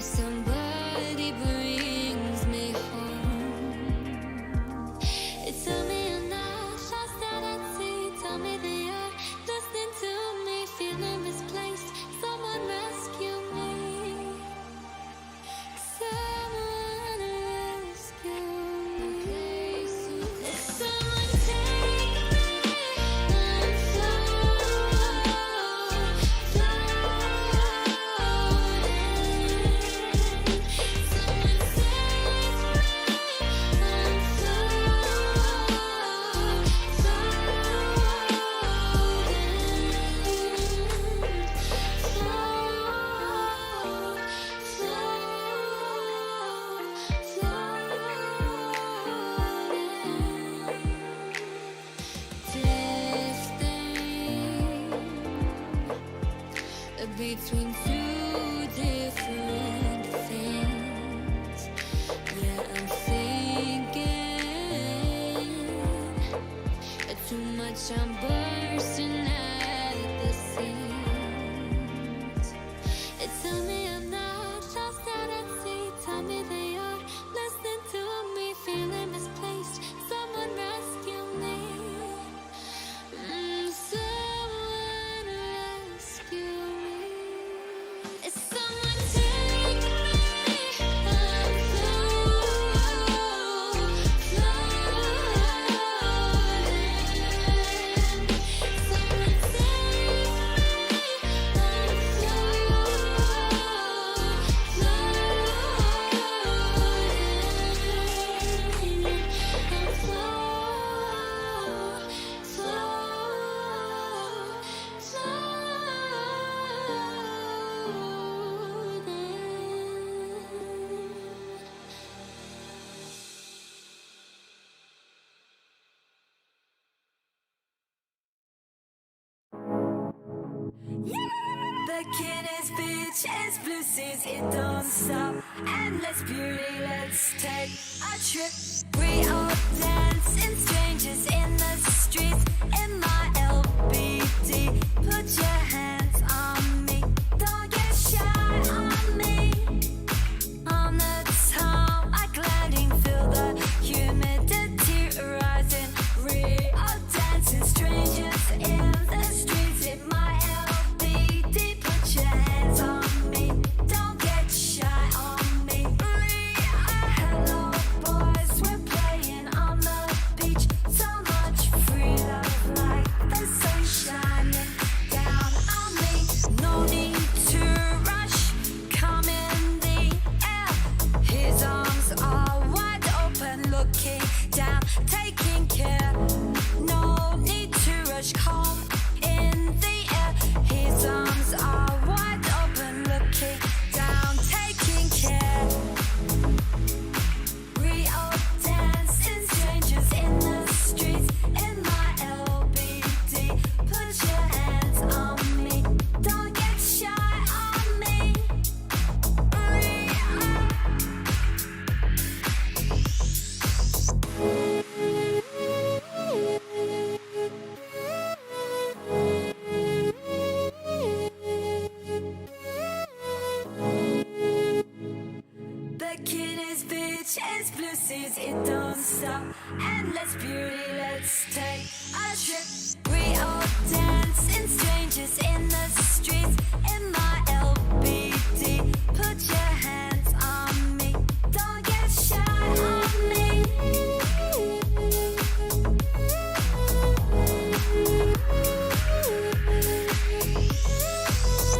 Somebody brings me home. It's tell me I'm not lost out at sea. Tell me that you're listening to me, feeling misplaced. Someone rescue me. Someone rescue me. Someone take me and between two different things. Yeah, I'm thinking too much, I'm bursting at the seams. Tell me I'm not lost out at sea. Tell me that you're listening to me, feeling misplaced. Someone rescue me. Someone rescue me. Someone take me and floating. Someone Bikinis, beaches, blue seas, it don't stop. Endless beauty, let's take a trip. We all dancing, strangers in the streets. In my LBD, put your hands on me. Don't get shy on me. On the town, like landing, feel the humidity rising. We all dancing, strangers in the streets. In my LBD, put your hands on me. Don't get shy on me. We are hello boys, we're playing on the beach. So much free love, like the sun shining down on me. No need to rush, come in the air. His arms are wide open, looking down, taking care. No need to rush, calm in the air. His arms are wide open, looking down, taking care. We all dancing, strangers in the streets. In my LBD, put your hands on me. Don't get shy on me. Bikinis, beaches, blue seas, it don't stop. Endless beauty, let's take a trip. We all dancing, strangers in the streets. In my LBD, put your hands on me. Don't get shy on me.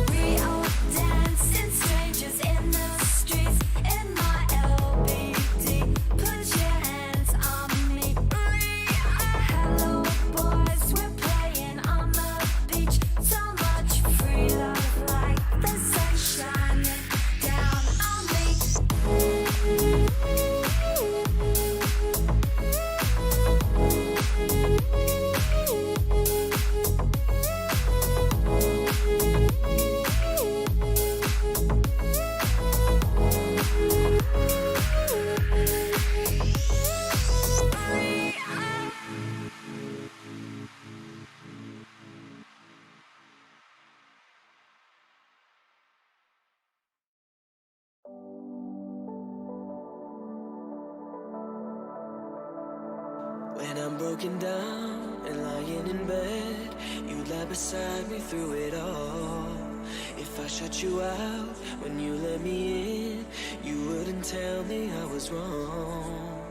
We all dancing, strangers in the streets. In my LBD, put your hands on me. We are hello boys, we're playing on the beach. So much free love, like the sun shining I'm broken down and lying in bed, you lie beside me through it all. If I shut you out when you let me in, you wouldn't tell me I was wrong.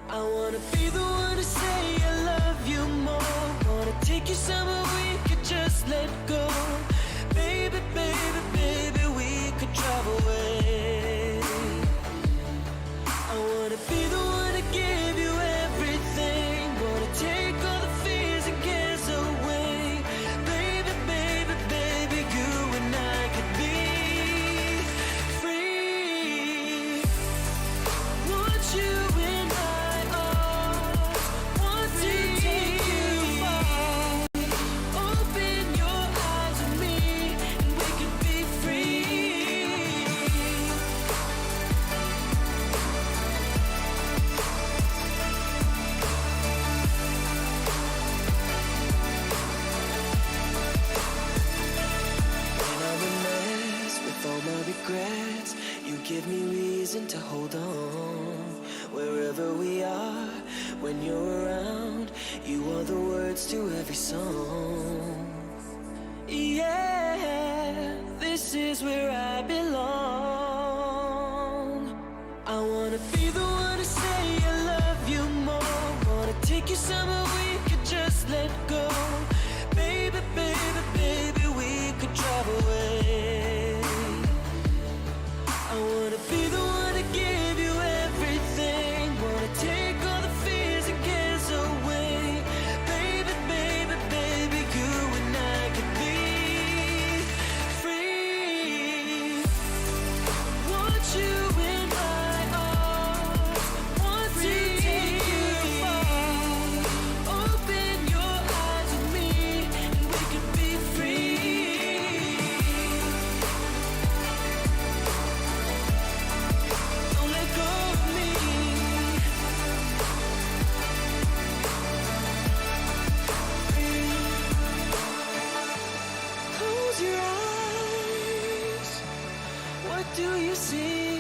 I wanna be the one to say I love you more. Wanna take you somewhere we could just let go. Baby, baby, baby, we could drive away. I wanna be the one to give you everything. Wanna take all the fears and cares away. Baby, baby, baby, you and I could be free. Want you and I all. Want to take you far. Open your eyes with me and we could be free. When I'm a mess with all my regrets, you give me reason to hold on. Wherever we are, when you're around, you are the words to every song. Yeah, this is where I belong. I wanna be the one to say I love you more. Wanna take you somewhere we could just let go. Baby, baby, baby, we could drive away. I wanna be the one to give you everything. Wanna take all the fears and cares away. Baby, baby, baby, you and I could be free. Want you and I all. Want to take you far. Open your eyes with me and we could be free. Don't let go of me. Close your eyes. What do you see?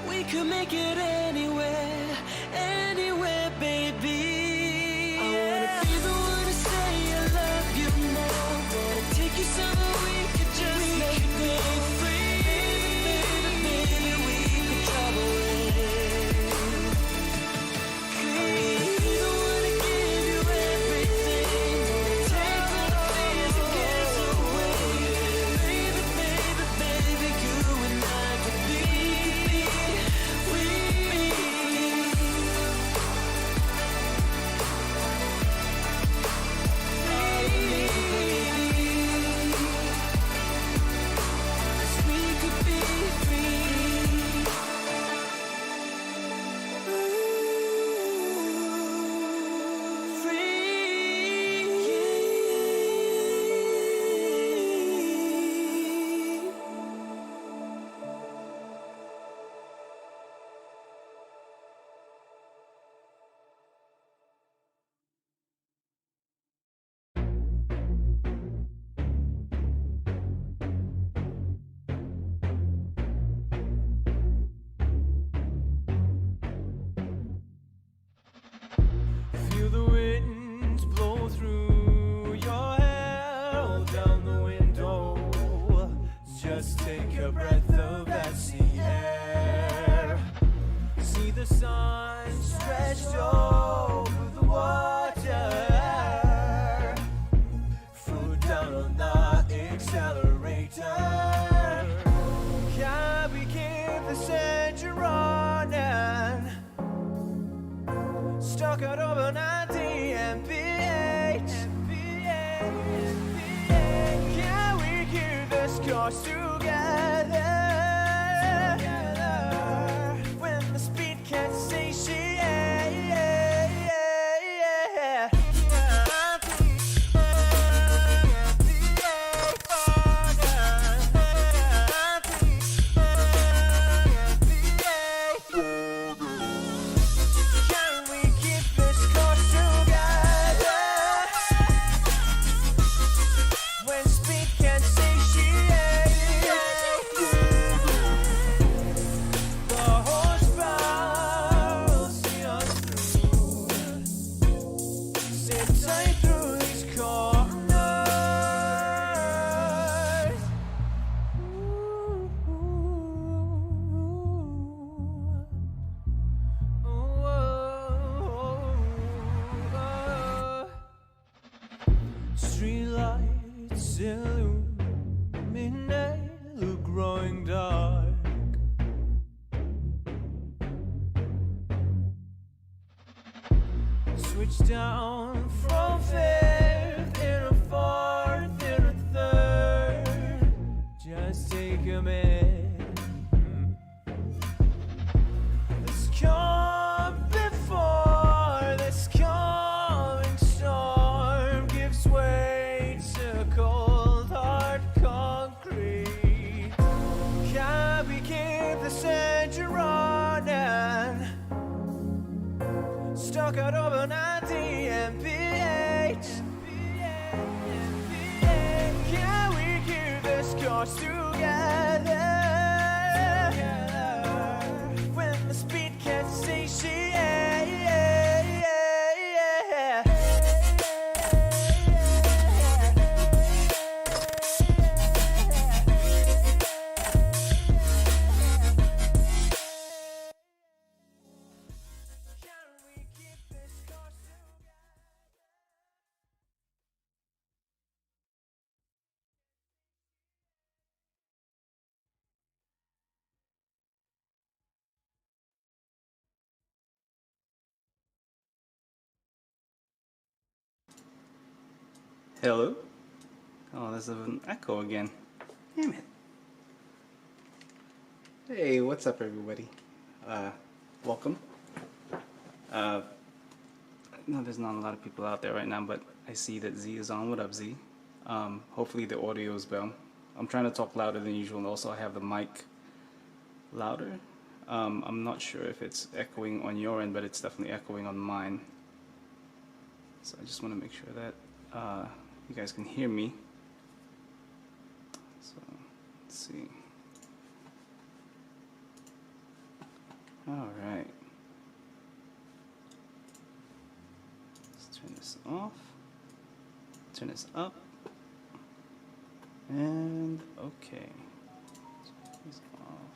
We could make it anywhere, anywhere, baby. I wanna be the one to say I love you more. Wanna take you somewhere we could just let go. Free, baby, we could drive away. Free, the one to give you everything. Wanna take all the fears and cares away. Baby, baby, baby, you and I could be free. We could be free. Feel the winds blow through your hair, roll down the window. Just take a breath of that sea air. See the sun stretched over the water. Foot down on the accelerator. Can we keep this engine running? Stuck out over 90 mph. Can we keep this course together? When the speed can't satiate. switch down from fifth in a fourth in a third. Just take a minute. Let's come before this coming storm gives way to cold hard concrete. Can we keep this engine running? Stuck out over 90 mph. Can we keep this course together? When the speed can't satiate. Hello? Oh, there's an echo again. Damn it. Hey, what's up everybody? Welcome. No, there's not a lot of people out there right now, but I see that Z is on. What up, Z? Hopefully the audio is well. I'm trying to talk louder than usual, and also I have the mic louder. I'm not sure if it's echoing on your end, but it's definitely echoing on mine. So I just want to make sure that you guys can hear me. So let's see. All right. Let's turn this off. Turn this up. And okay. Turn this off.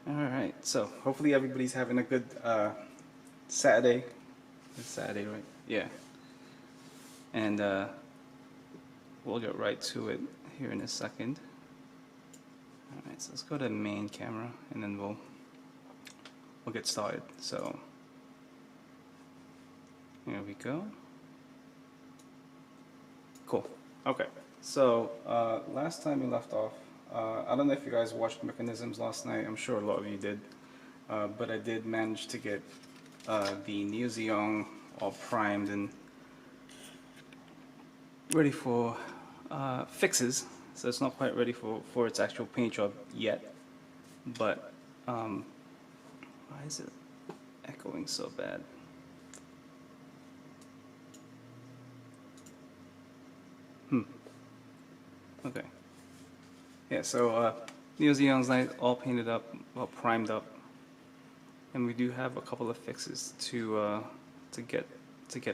All right. So hopefully everybody's having a good Saturday. It's Saturday, right? Yeah. And we'll get right to it here in a second. Alright, so let's go to the main camera and then we'll get started. So here we go. Cool. Okay. So last time we left off, I don't know if you guys watched Mechanisms last night. I'm sure a lot of you did. But I did manage to get the new Zeong all primed and ready for fixes. So it's not quite ready for its actual paint job yet. But why is it echoing so bad? Okay. Yeah, so Neo Zeong's night all painted up, well primed up. And we do have a couple of fixes to get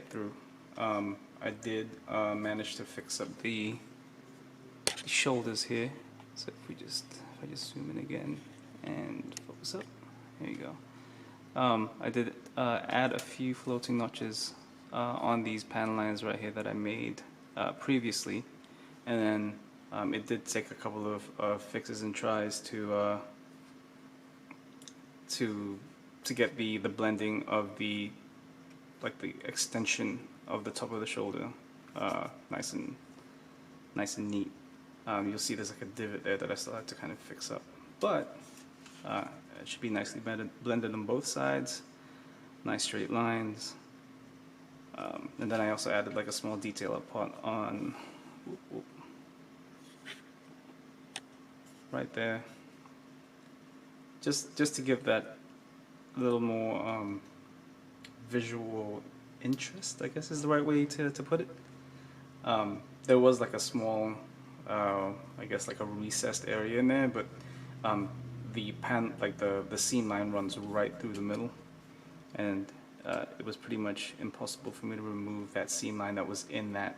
through. I did manage to fix up the shoulders here. So if I just zoom in again and focus up, there you go. I did add a few floating notches on these panel lines right here that I made previously, and then it did take a couple of fixes and tries to get the blending of the extension of the top of the shoulder nice and neat. You'll see there's like a divot there that I still have to kind of fix up, but it should be nicely blended on both sides, nice straight lines. And then I also added like a small detail up on right there, just to give that a little more visual interest, I guess is the right way to put it. There was like a small, I guess like a recessed area in there, but the seam line runs right through the middle, and it was pretty much impossible for me to remove that seam line that was in that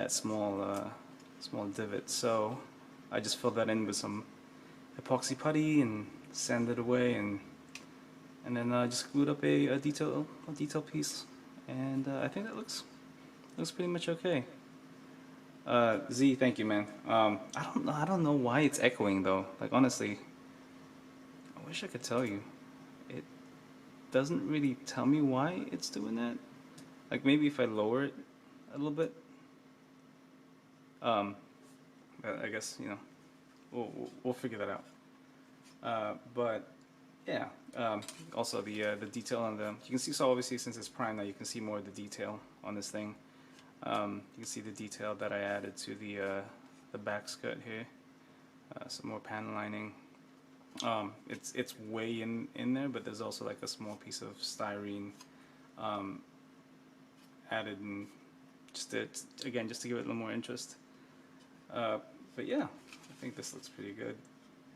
small divot. So I just filled that in with some epoxy putty and sanded away, and then just glued up a detail piece, and I think that looks pretty much okay. Z, thank you, man. I don't know why it's echoing though. Like honestly, I wish I could tell you. doesn't really tell me why it's doing that. Like maybe if I lower it a little bit, I guess, you know, we'll figure that out. But yeah, also the detail on the, you can see, so obviously since it's prime now, you can see more of the detail on this thing. You can see the detail that I added to the back skirt here. Some more panel lining. It's way in there, but there's also like a small piece of styrene added, and just to, again, just to give it a little more interest. But yeah, I think this looks pretty good,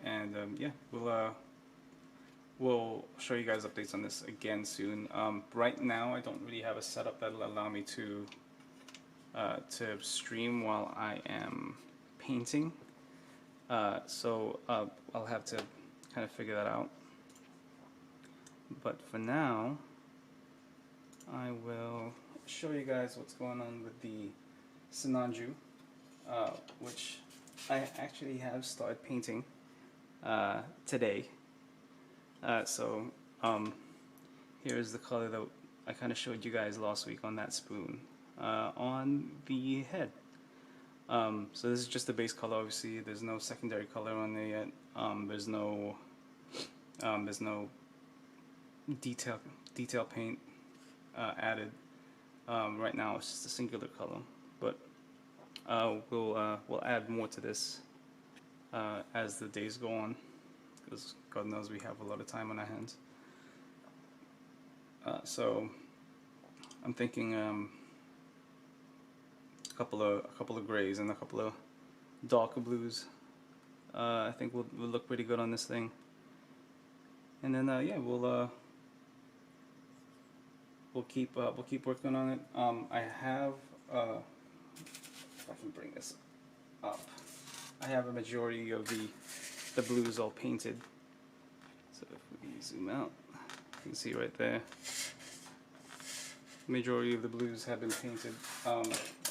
and yeah, we'll show you guys updates on this again soon. Right now, I don't really have a setup that'll allow me to stream while I am painting, so I'll have to kind of figure that out. But for now, I will show you guys what's going on with the Sinanju, which I actually have started painting today. So here's the color that I kind of showed you guys last week on that spoon on the head. So this is just the base color. Obviously, there's no secondary color on there yet. There's no detail paint added. Right now, it's just a singular color, but we'll add more to this as the days go on, because God knows we have a lot of time on our hands. So I'm thinking a couple of grays and a couple of darker blues. I think will look pretty good on this thing. And then yeah, we'll keep working on it. I have if I can bring this up, I have a majority of the blues all painted. So if we zoom out, you can see right there, majority of the blues have been painted.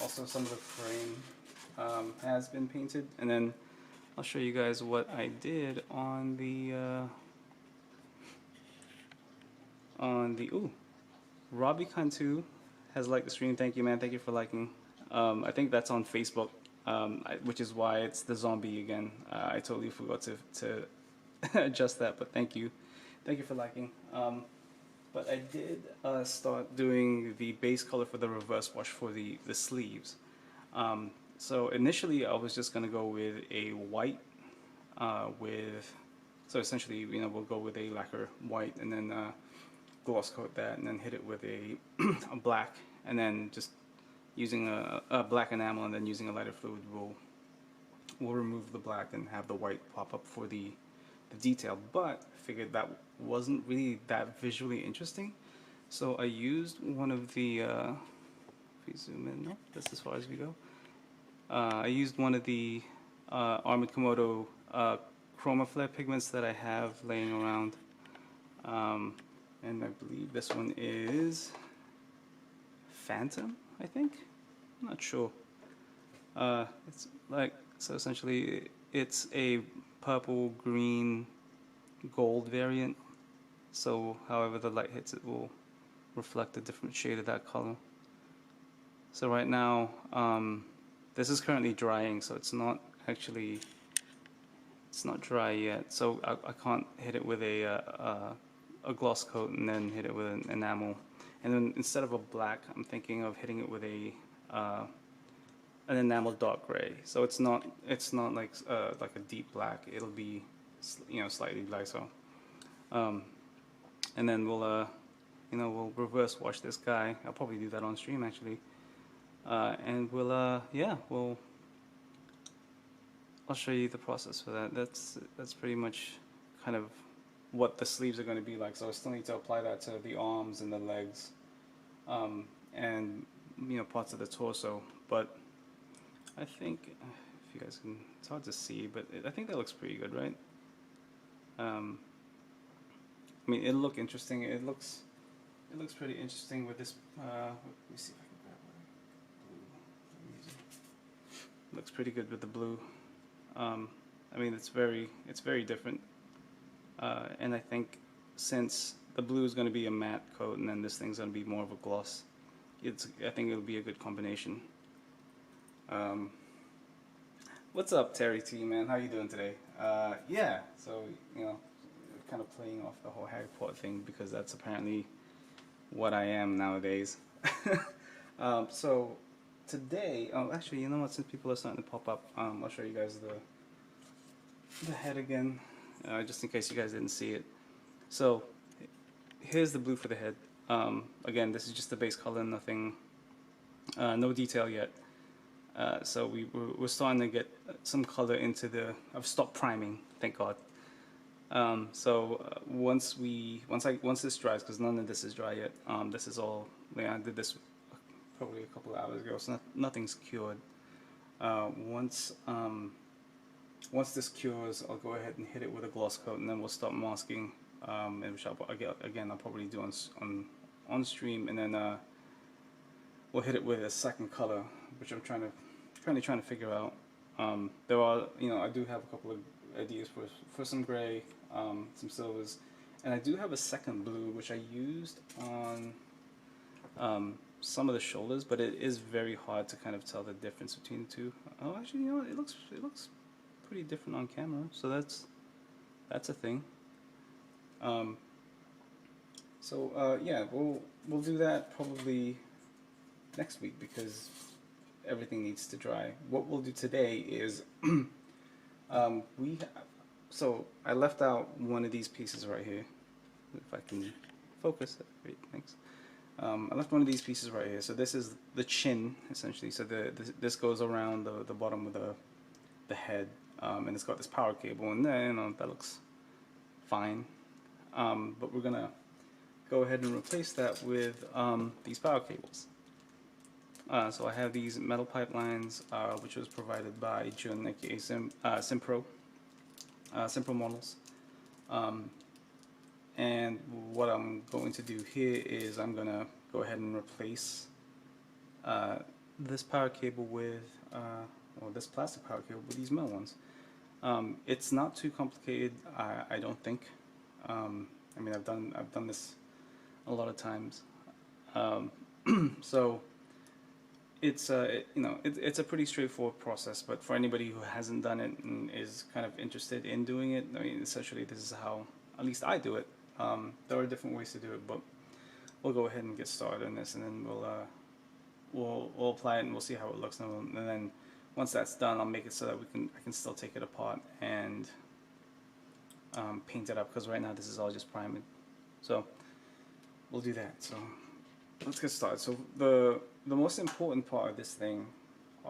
Also some of the frame has been painted, and then I'll show you guys what I did on the ooh, Robbie Cantu has liked the stream. Thank you, man. Thank you for liking. I think that's on Facebook, which is why it's the zombie again. I totally forgot to adjust that, but thank you for liking. But I did start doing the base color for the reverse wash for the sleeves. So initially I was just gonna go with a white so essentially, you know, we'll go with a lacquer white and then gloss coat that, and then hit it with a black, and then just using a black enamel, and then using a lighter fluid, we'll remove the black and have the white pop up for the detail. But I figured that wasn't really that visually interesting, so I used one of the if we zoom in, no, that's as far as we go. I used one of the Armored Komodo chroma flare pigments that I have laying around, and I believe this one is Phantom, I think. I'm not sure. It's like, so essentially it's a purple, green, gold variant. So however the light hits it will reflect a different shade of that color. So right now, this is currently drying, so it's not dry yet. So I can't hit it with a gloss coat and then hit it with an enamel. And then instead of a black, I'm thinking of hitting it with an enamel dark gray. So it's not like a deep black. It'll be, you know, slightly lighter. And then we'll we'll reverse wash this guy. I'll probably do that on stream actually. And I'll show you the process for that. That's pretty much kind of what the sleeves are going to be like. So I still need to apply that to the arms and the legs, and you know, parts of the torso. But I think, if you guys can, it's hard to see, but I think that looks pretty good, right? I mean, it'll look interesting. It looks pretty interesting with this. Let me see if I can grab blue. Looks pretty good with the blue. I mean, it's very different, and I think since the blue is going to be a matte coat, and then this thing's going to be more of a gloss. I think it'll be a good combination. What's up, Terry T, man? How you doing today? Yeah, so, you know, kind of playing off the whole Harry Potter thing, because that's apparently what I am nowadays. So today, oh, actually, you know what? Since people are starting to pop up, I'll show you guys the head again, just in case you guys didn't see it. So here's the blue for the head. Again, this is just the base color, nothing, no detail yet. So we're starting to get some color into the. I've stopped priming, thank God. Once this dries, because none of this is dry yet. This is all. Yeah, I did this probably a couple of hours ago, so nothing's cured. Once this cures, I'll go ahead and hit it with a gloss coat, and then we'll start masking. And which I'll probably do on stream, and then we'll hit it with a second color, which I'm currently trying to figure out. There are, you know, I do have a couple of ideas for some gray, some silvers, and I do have a second blue which I used on some of the shoulders, but it is very hard to kind of tell the difference between the two. Oh, actually, you know what? It looks pretty different on camera, so that's a thing. Yeah, we'll do that probably next week, because everything needs to dry. What we'll do today is so I left out one of these pieces right here. If I can focus, great, thanks. I left one of these pieces right here. So this is the chin, essentially. So this goes around the bottom of the head, and it's got this power cable, and then, you know, that looks fine. But we're gonna go ahead and replace that with these power cables. So I have these metal pipelines, which was provided by Jun, aka Simpro models. And what I'm going to do here is I'm gonna go ahead and replace this power cable with, or this plastic power cable with these metal ones. It's not too complicated, I don't think. I mean, I've done this a lot of times. So it's it's a pretty straightforward process, but for anybody who hasn't done it and is kind of interested in doing it, I mean, essentially this is how at least I do it. There are different ways to do it, but we'll go ahead and get started on this, and then we'll apply it and we'll see how it looks, and then once that's done, I'll make it so that I can still take it apart and paint it up, because right now this is all just priming. So we'll do that. So let's get started. So the most important part of this thing,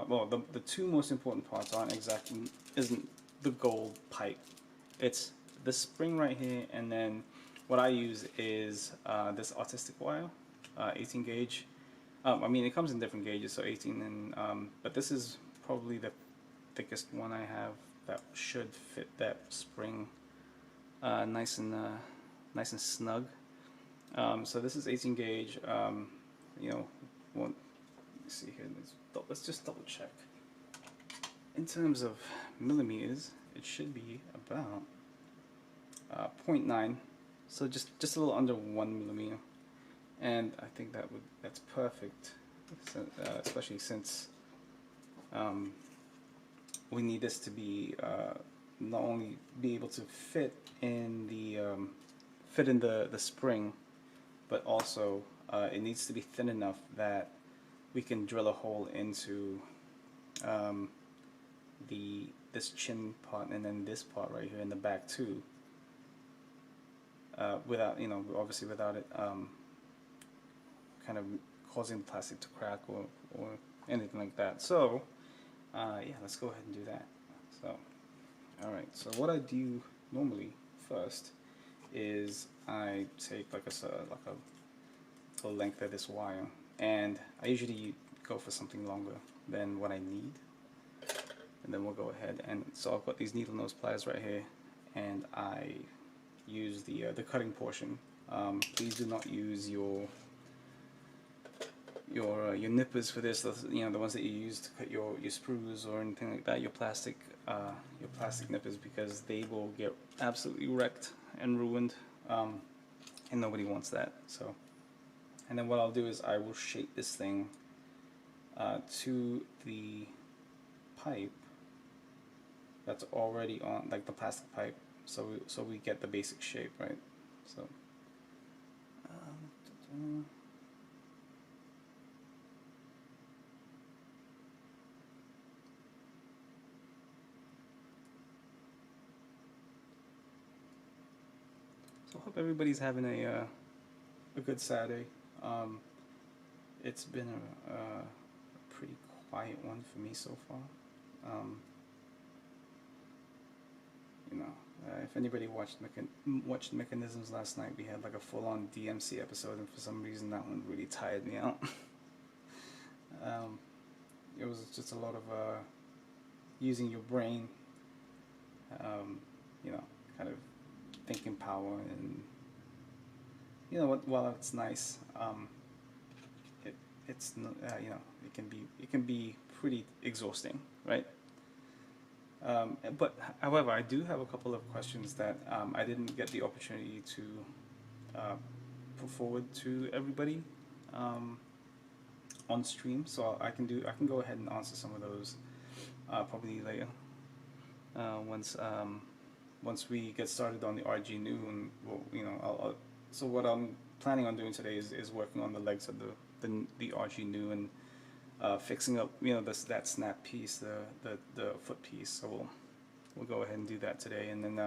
well, the two most important parts isn't the gold pipe. It's the spring right here, and then what I use is this artistic wire, 18 gauge. I mean, it comes in different gauges, so 18 and but this is probably the thickest one I have that should fit that spring nice and snug. So this is 18 gauge. You know, let me see here. Let's just double check. In terms of millimeters, it should be about 0.9, so just a little under 1 millimeter, and I think that's perfect, especially since we need this to be not only be able to fit in the spring, but also it needs to be thin enough that we can drill a hole into this chin part, and then this part right here in the back too, without, you know, obviously without it kind of causing the plastic to crack or anything like that. So yeah, let's go ahead and do that. So alright, so what I do normally first is I take like a length of this wire, and I usually go for something longer than what I need, and then we'll go ahead, and so I've got these needle nose pliers right here, and I use the cutting portion. Please do not use your nippers for this. You know, the ones that you use to cut your sprues or anything like that. Your plastic nippers, because they will get absolutely wrecked and ruined. and nobody wants that. So, and then what I'll do is I will shape this thing to the pipe that's already on, like the plastic pipe, so we get the basic shape, right? So so I hope everybody's having a good Saturday. It's been a pretty quiet one for me so far. You know, if anybody watched Mechanisms last night, we had like a full-on DMC episode, and for some reason that one really tired me out. It was just a lot of using your brain, you know, kind of thinking power, and you know what? While it's nice, it's you know, it can be pretty exhausting, right? But however, I do have a couple of questions that I didn't get the opportunity to put forward to everybody on stream, so I can go ahead and answer some of those probably later once we get started on the RG Nu, and we'll, you know, so what I'm planning on doing today is working on the legs of the RG Nu, and fixing up, you know, that snap piece, the foot piece. So we'll go ahead and do that today, and then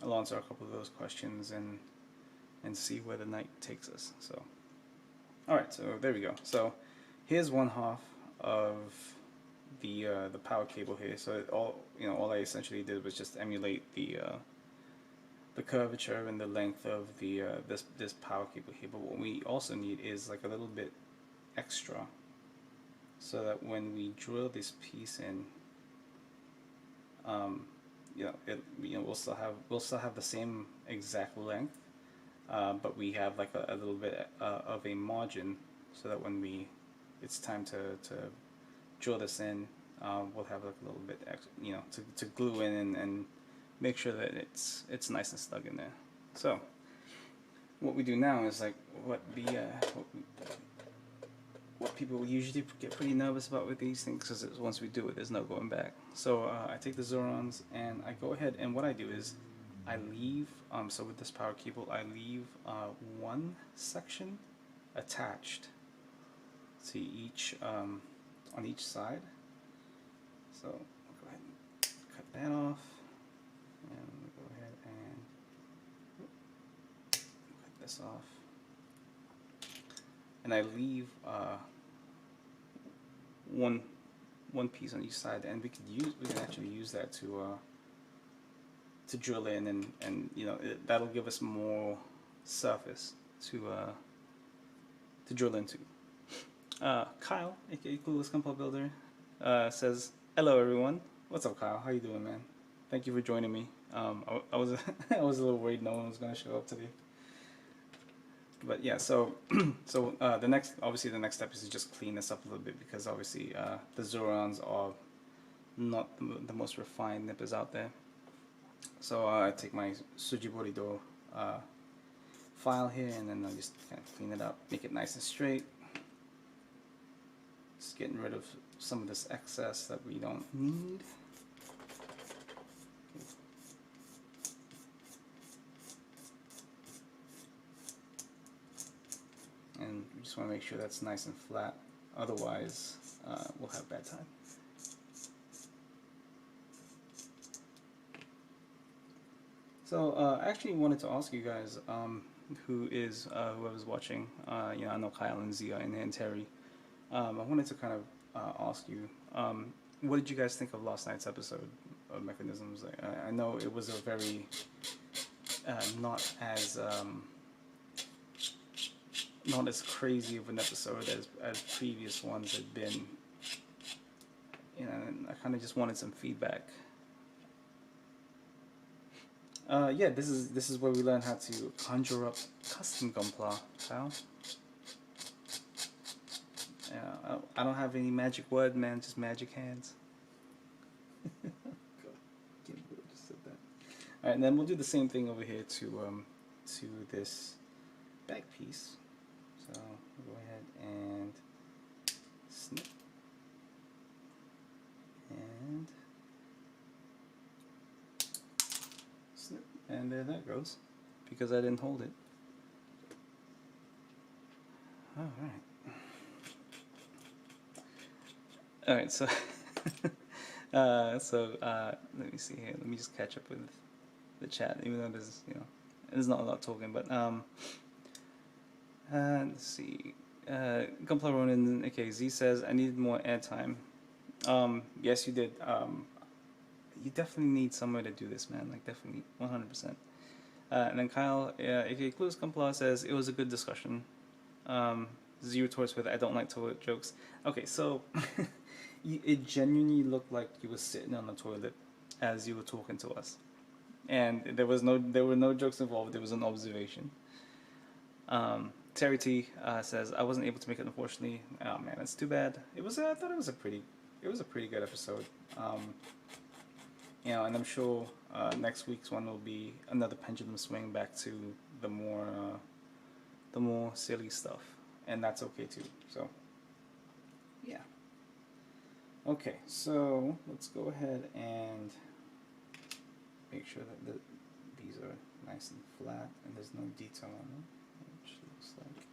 I'll answer a couple of those questions and see where the night takes us. So, all right, so there we go. So here's one half of the power cable here. So all I essentially did was just emulate the curvature and the length of the this power cable here. But what we also need is like a little bit extra, so that when we drill this piece in, we'll still have the same exact length, but we have like a little bit of a margin, so that when it's time to drill this in, we'll have like a little bit extra, you know, to glue in and make sure that it's nice and snug in there. So what we do now is like what people usually get pretty nervous about with these things, because once we do it, there's no going back. So I take the Zorons and I go ahead, and what I do is I leave, so with this power cable, I leave one section attached to each, on each side. So we'll go ahead and cut that off, and we'll go ahead and cut this off. And I leave one piece on each side, and we can actually use that to drill in, and you know, that'll give us more surface to drill into. Kyle, aka Coolest Gunpla Builder, says, "Hello everyone." What's up, Kyle? How you doing, man? Thank you for joining me. I was I was a little worried no one was gonna show up today. But yeah, so the next step is to just clean this up a little bit, because obviously the Zorons are not the most refined nippers out there. So I take my Sujiborido file here, and then I just kind of clean it up, make it nice and straight. Just getting rid of some of this excess that we don't need. And we just want to make sure that's nice and flat, otherwise we'll have bad time. So I actually wanted to ask you guys, whoever's watching, you know, I know Kyle and Zia and Terry, I wanted to kind of ask you, what did you guys think of last night's episode of Mechanisms? I know it was a very not as crazy of an episode as previous ones had been. You know, and I kind of just wanted some feedback. Yeah, this is where we learn how to conjure up custom Gunpla, Kyle. Yeah, I don't have any magic word, man, just magic hands. Just said that. All right, and then we'll do the same thing over here to this back piece. So we'll go ahead and snip. And snip. And there that goes. Because I didn't hold it. Alright. Alright, so let me see here. Let me just catch up with the chat, even though there's not a lot talking. But let's see. Gunpla Ronin, okay, Z says I needed more airtime. Yes, you did. You definitely need somewhere to do this, man. Like definitely, 100%. And then Kyle, aka Clues Gunpla, says it was a good discussion. Z retorts with I don't like toilet jokes. Okay, so. It genuinely looked like you were sitting on the toilet as you were talking to us, and there were no jokes involved. There was an observation. Terry T says I wasn't able to make it, unfortunately. Oh man, that's too bad. I thought it was a pretty good episode. You know, and I'm sure next week's one will be another pendulum swing back to the more silly stuff, and that's okay too. So yeah. Okay, so let's go ahead and make sure that these are nice and flat and there's no detail on them, which looks like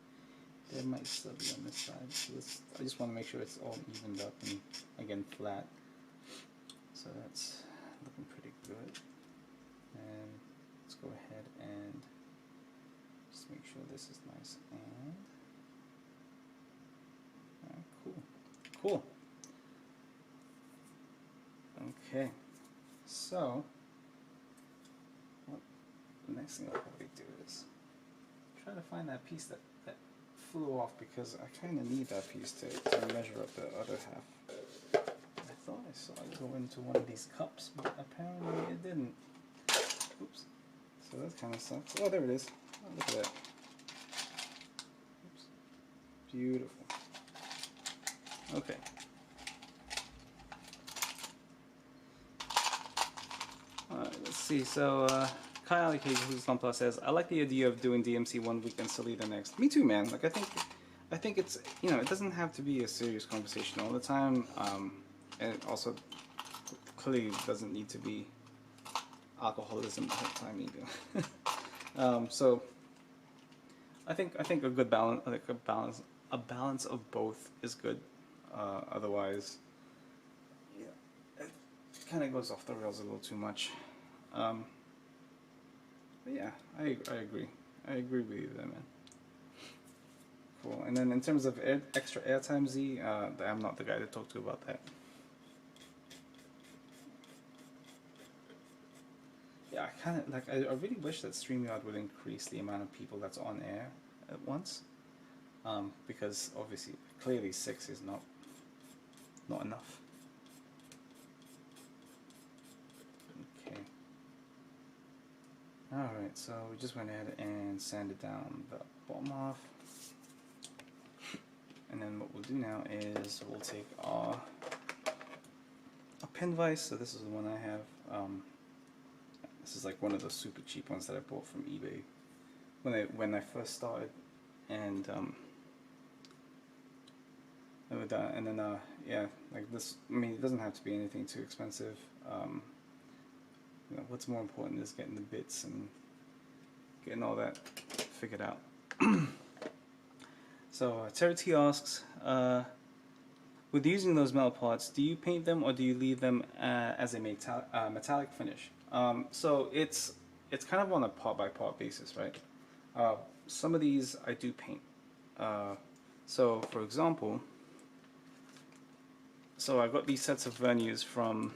there might still be on this side. So I just want to make sure it's all evened up and again flat. So that's looking pretty good. And let's go ahead and just make sure this is nice and cool. Okay, so the next thing I'll probably do is try to find that piece that flew off, because I kind of need that piece to measure up the other half. I thought I saw it go into one of these cups, but apparently it didn't. Oops. So that kind of sucks. Oh, there it is. Oh, look at that. Oops. Beautiful. Okay. Let's see. So Kyle, who's Gunpla, says I like the idea of doing DMC one week and Silly the next. Me too, man. Like I think it's, you know, it doesn't have to be a serious conversation all the time, and it also clearly doesn't need to be alcoholism the whole time either. So I think a good balance, like a balance of both is good. Otherwise, yeah, it kind of goes off the rails a little too much. But yeah, I agree. I agree with you there, man. Cool. And then in terms of extra airtime, Z, I'm not the guy to talk to about that. Yeah, I kind of like. I really wish that StreamYard would increase the amount of people that's on air at once, because obviously, clearly 6 is not enough. Okay. All right. So we just went ahead and sanded down the bottom off, and then what we'll do now is we'll take a pin vise. So this is the one I have. This is like one of those super cheap ones that I bought from eBay when I first started, and then yeah, like this. I mean, it doesn't have to be anything too expensive. You know, what's more important is getting the bits and getting all that figured out. So Terry T asks, with using those metal parts, do you paint them or do you leave them as a metallic finish? So it's kind of on a part by part basis, right? Some of these I do paint. So for example, so I got these sets of verniers from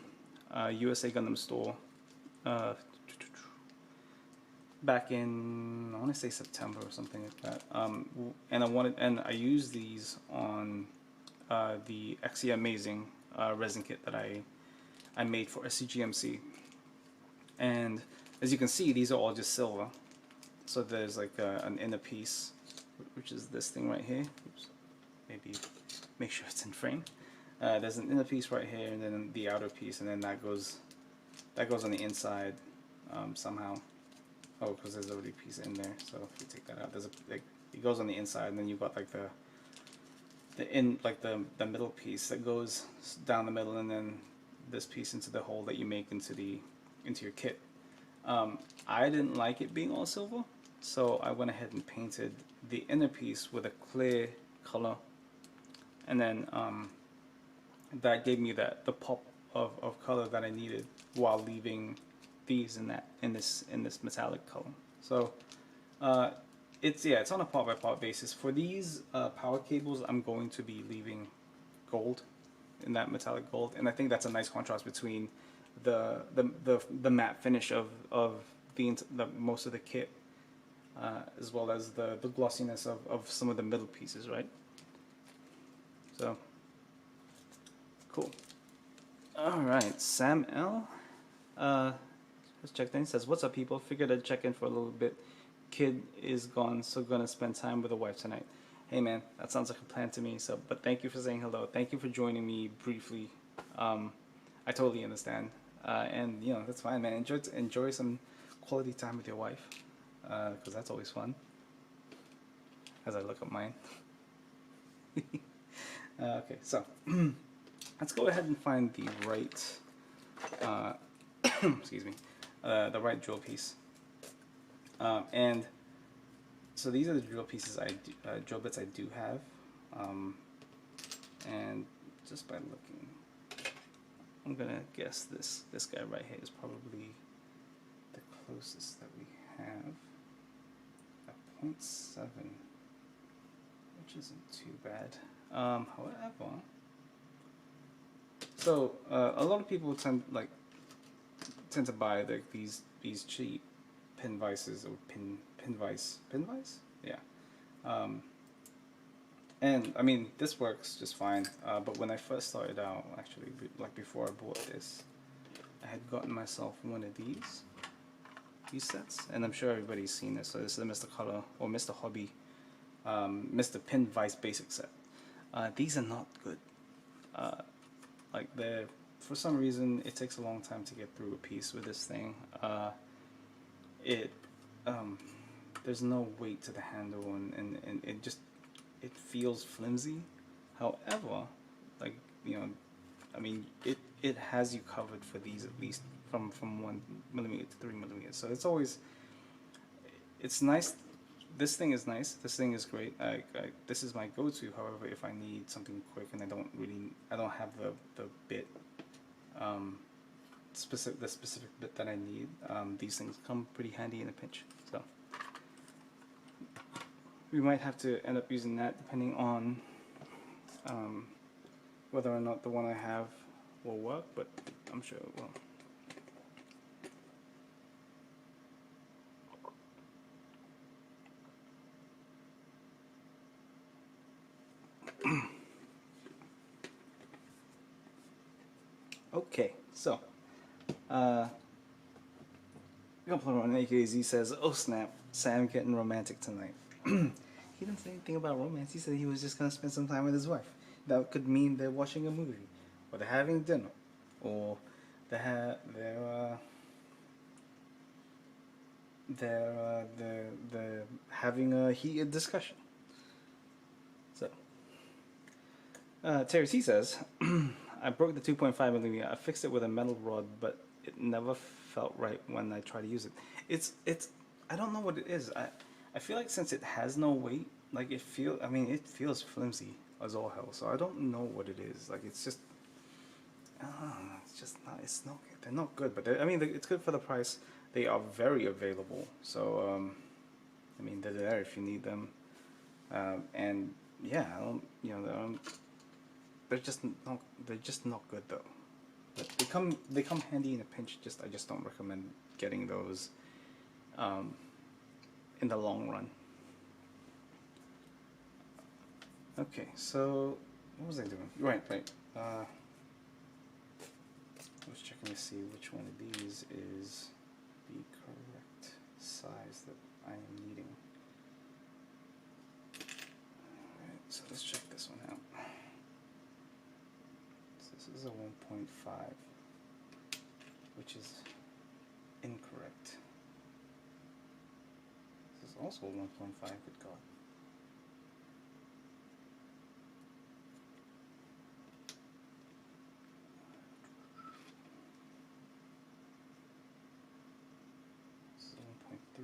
USA Gundam store back in, I want to say September or something like that. And I used these on the XE Amazing resin kit that I made for SCGMC. And as you can see, these are all just silver. So there's like an inner piece, which is this thing right here. Oops. Maybe make sure it's in frame. There's an inner piece right here, and then the outer piece, and then that goes on the inside somehow. Oh, because there's already a piece in there. So if you take that out, there's it goes on the inside, and then you've got like the the middle piece that goes down the middle, and then this piece into the hole that you make into your kit. I didn't like it being all silver, so I went ahead and painted the inner piece with a clear color, and then that gave me the pop of color that I needed while leaving these in this metallic color. So it's on a part by part basis. For these power cables, I'm going to be leaving gold in that metallic gold, and I think that's a nice contrast between the matte finish of the most of the kit, as well as the glossiness of some of the middle pieces, right? So cool. All right, Sam L. Has checked in. Says, "What's up, people? Figured I'd check in for a little bit. Kid is gone, so gonna spend time with the wife tonight." Hey man, that sounds like a plan to me. So, but thank you for saying hello. Thank you for joining me briefly. I totally understand, and you know that's fine, man. Enjoy some quality time with your wife, because that's always fun. As I look at mine. Okay, so let's go ahead and find the right, excuse me, the right drill piece. And so these are the drill pieces drill bits I do have, and just by looking, I'm gonna guess this guy right here is probably the closest that we have. A 0.7, which isn't too bad. However, so a lot of people tend to buy these cheap pin vices or pin vise, yeah. And I mean this works just fine. But when I first started out, actually, like before I bought this, I had gotten myself one of these sets, and I'm sure everybody's seen this. So this is the Mr. Color or Mr. Hobby, Mr. Pin Vice Basic set. These are not good. Like for some reason, it takes a long time to get through a piece with this thing. There's no weight to the handle, and it feels flimsy. However, like, you know, I mean, it has you covered for these, at least from 1 millimeter to 3 millimeters. So it's nice. This thing is nice. This thing is great. This is my go-to. However, if I need something quick and I don't have the bit, the specific bit that I need, these things come pretty handy in a pinch. So we might have to end up using that depending on whether or not the one I have will work, but I'm sure it will. Okay, so Gunpla on AKZ says, "Oh snap, Sam getting romantic tonight." He didn't say anything about romance. He said he was just gonna spend some time with his wife. That could mean they're watching a movie, or they're having dinner, or they're having a heated discussion. So Terry C says, "I broke the 2.5 millimeter. I fixed it with a metal rod, but it never felt right when I try to use it. It's I don't know what it is. I feel like since it has no weight, like it feels flimsy as all hell. So I don't know what it is. Like it's just, I don't know, it's just not. It's not. They're not good, but I mean it's good for the price. They are very available. So I mean they're there if you need them. And yeah, I don't, you know, they're just not good though. But they come handy in a pinch. I just don't recommend getting those in the long run. Okay, so what was I doing? Right. I was checking to see which one of these is the correct size that I am needing. Alright, so let's check this one out. So this is a 1.5, which is incorrect. This is also a 1.5, good God.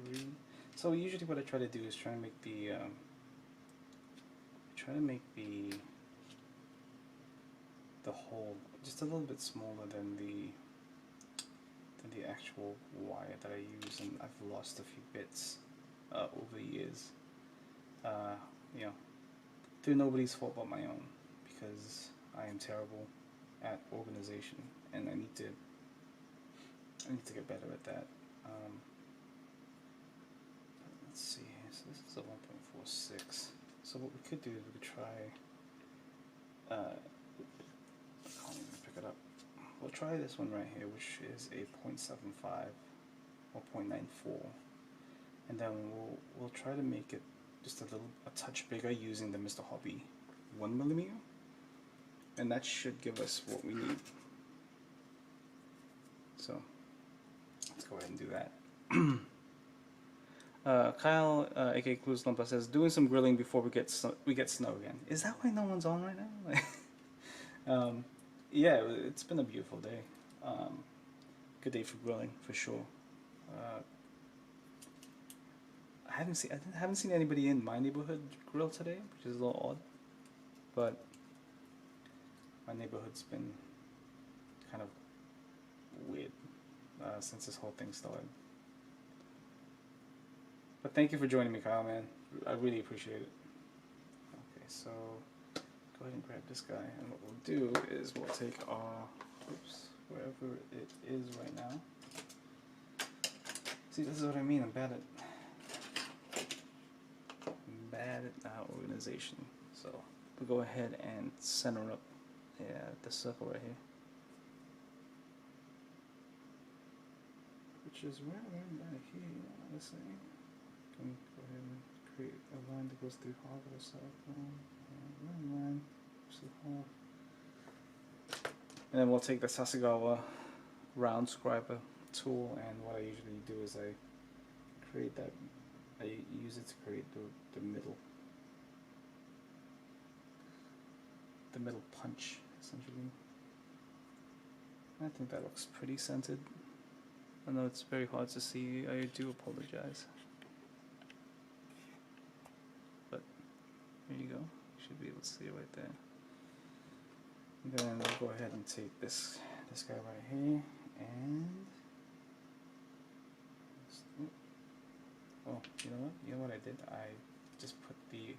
3. So usually what I try to do is try to make the hole just a little bit smaller than the actual wire that I use, and I've lost a few bits over the years. You know, through nobody's fault but my own, because I am terrible at organization, and I need to get better at that. Let's see. So this is a 1.46. So what we could do is we could try. I can't even pick it up. We'll try this one right here, which is a 0.75 or 0.94, and then we'll try to make it just a touch bigger using the Mr. Hobby 1mm, and that should give us what we need. So let's go ahead and do that. Kyle, aka Clues Gunpla, says doing some grilling before we get snow again. Is that why no one's on right now? Yeah, it's been a beautiful day. Good day for grilling for sure. I haven't seen anybody in my neighborhood grill today, which is a little odd. But my neighborhood's been kind of weird since this whole thing started. But thank you for joining me, Kyle, man. I really appreciate it. Okay, so go ahead and grab this guy, and what we'll do is we'll take our, wherever it is right now. See, this is what I mean. I'm bad at organization. So we'll go ahead and center up, the circle right here, which is right back here. Let's see. Can go ahead and create a line that goes through half of the circle, and one line goes through half. And then we'll take the Sasagawa round scriber tool, and what I usually do is I create that. I use it to create the middle punch, essentially. I think that looks pretty centered. I know it's very hard to see. I do apologize. But there you go. You should be able to see it right there. And then we'll go ahead and take this guy right here, and oh, you know what I did? I just put the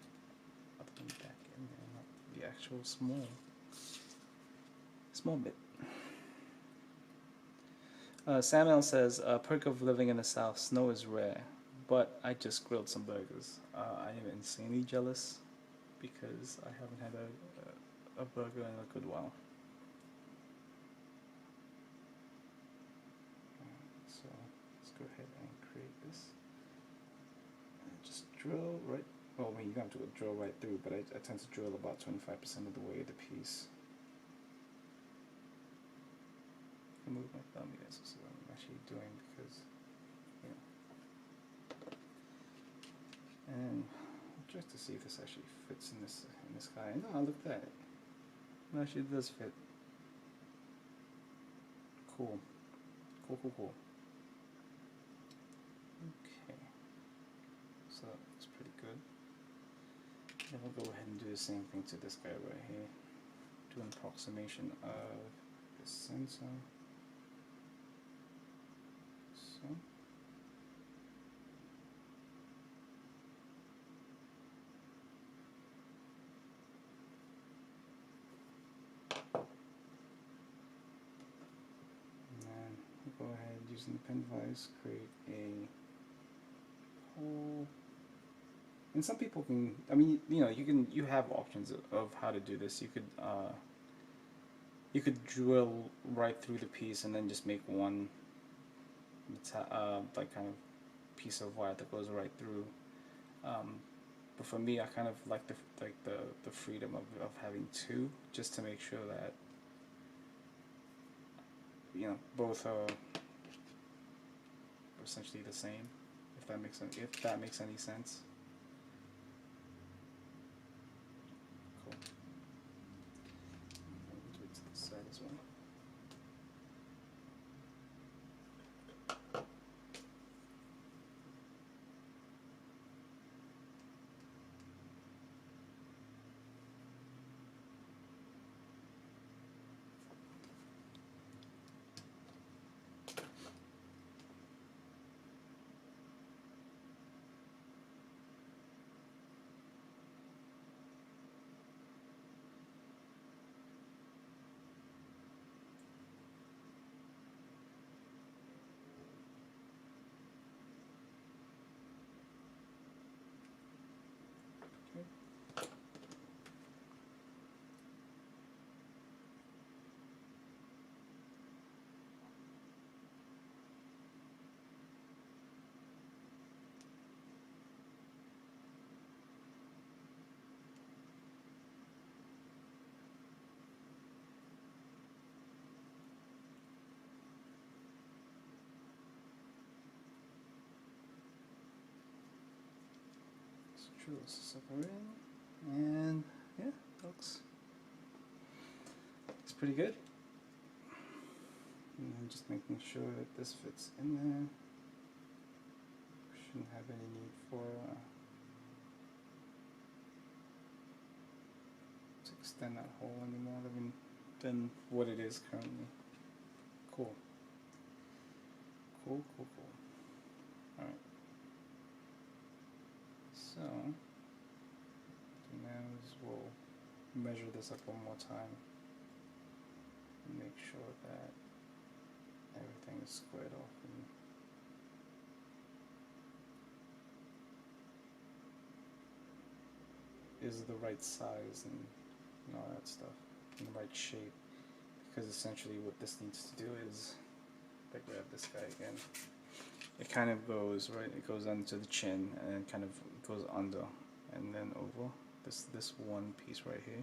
other one back in there, not the actual small bit. Samuel says, perk of living in the South, snow is rare, but I just grilled some burgers. I am insanely jealous because I haven't had a burger in a good while. So let's go ahead and create this. Just drill right, well, you don't have to drill right through, but I tend to drill about 25% of the way of the piece. I move my thumb, you guys will see what I'm actually doing, because, and just to see if this actually fits in this guy. No, look at that. It actually does fit. Cool. Cool. Okay. So that's pretty good. Then we'll go ahead and do the same thing to this guy right here. Do an approximation of the sensor. So. And then we'll go ahead using the pen device, create a hole. And some people can, I mean, you have options of how to do this. You could drill right through the piece and then just make one like kind of piece of wire that goes right through. But for me, I kind of like the freedom of having two, just to make sure that both are essentially the same. If that makes any sense. Cool. Do it to this side as well. screws separate, and yeah, looks pretty good. And I'm just making sure that this fits in there. Shouldn't have any need for to extend that hole any more than what it is currently. Cool. Cool. Alright. So, now we'll measure this up one more time and make sure that everything is squared off and is the right size and all that stuff, in the right shape. Because essentially what this needs to do is, if I grab this guy again, it kind of goes right. It goes under the chin and then kind of goes under and then over. This one piece right here.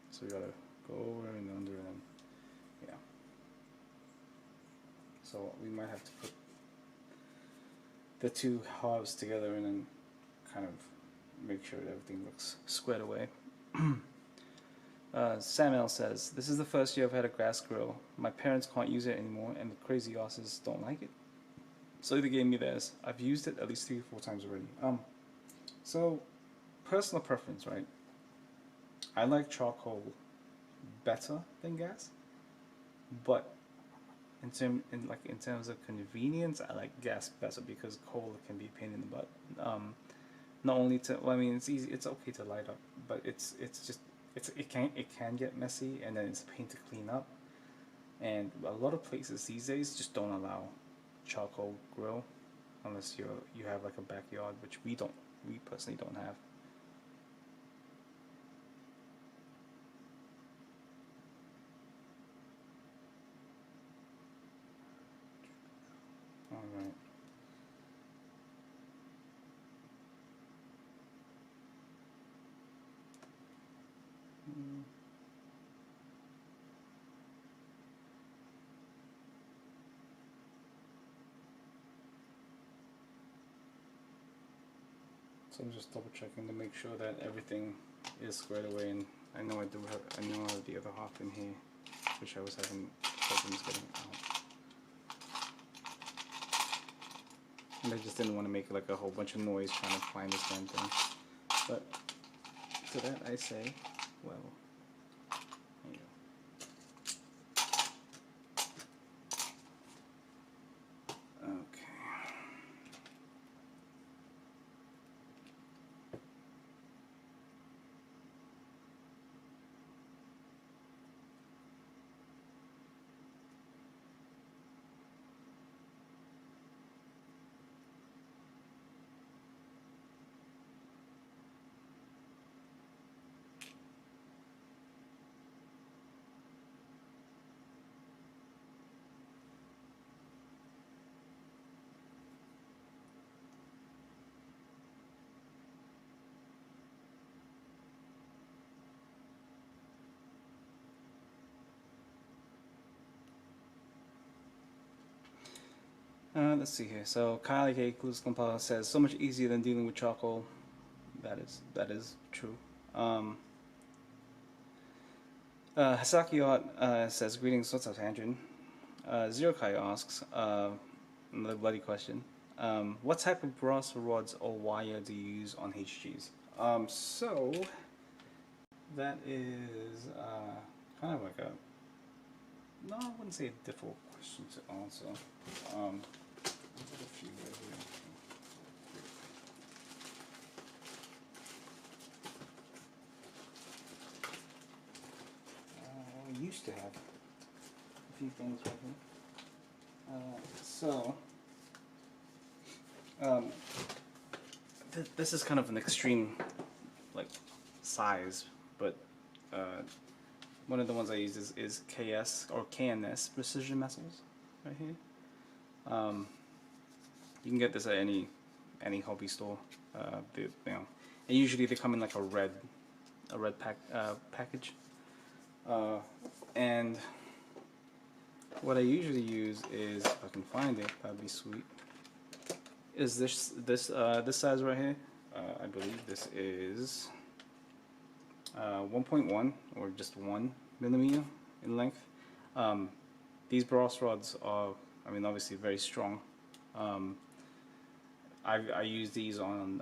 So we gotta go over and under and then, yeah. So we might have to put the two halves together and then kind of make sure that everything looks squared away. Samuel says, this is the first year I've had a gas grill. My parents can't use it anymore and the crazy asses don't like it. So they gave me theirs. I've used it at least 3 or 4 times already. So personal preference, right? I like charcoal better than gas, but in terms of convenience, I like gas better because coal can be a pain in the butt. Not only to, well, I mean, it's easy, it's okay to light up, but it can get messy, and then it's a pain to clean up. And a lot of places these days just don't allow charcoal grill unless you have like a backyard, which we personally don't have. All right. So I'm just double checking to make sure that everything is squared away, and I know I have the other half in here, which I was having problems getting out. And I just didn't want to make like a whole bunch of noise trying to find this damn thing. But to that I say, well, there you go. Okay. Let's see here. So Kyle K. Gunpla says, so much easier than dealing with charcoal. That is true. Hasaki Art says, greetings, what's up, Andrew? Zero Kai asks, another bloody question. What type of brass rods or wire do you use on HGs? So that is kind of like no, I wouldn't say a difficult question to answer. There's a few right here. We used to have a few things right here. This is kind of an extreme, like, size, but one of the ones I use is KS or KNS precision metals right here. You can get this at any hobby store. And usually they come in like a red package. And what I usually use is, if I can find it, that'd be sweet. is this size right here. I believe this is 1.1 or just 1 millimeter in length. These brass rods are, I mean, obviously very strong. I use these on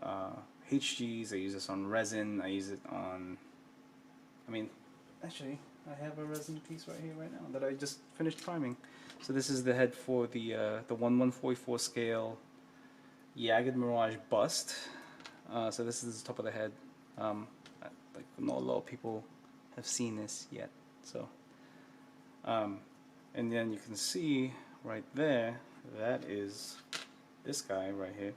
HGs. I use this on resin. I use it on. I mean, actually, I have a resin piece right here right now that I just finished priming. So this is the head for the 1/144 scale Jagged Mirage bust. So this is the top of the head. Like not a lot of people have seen this yet. So, and then you can see right there, that is this guy right here,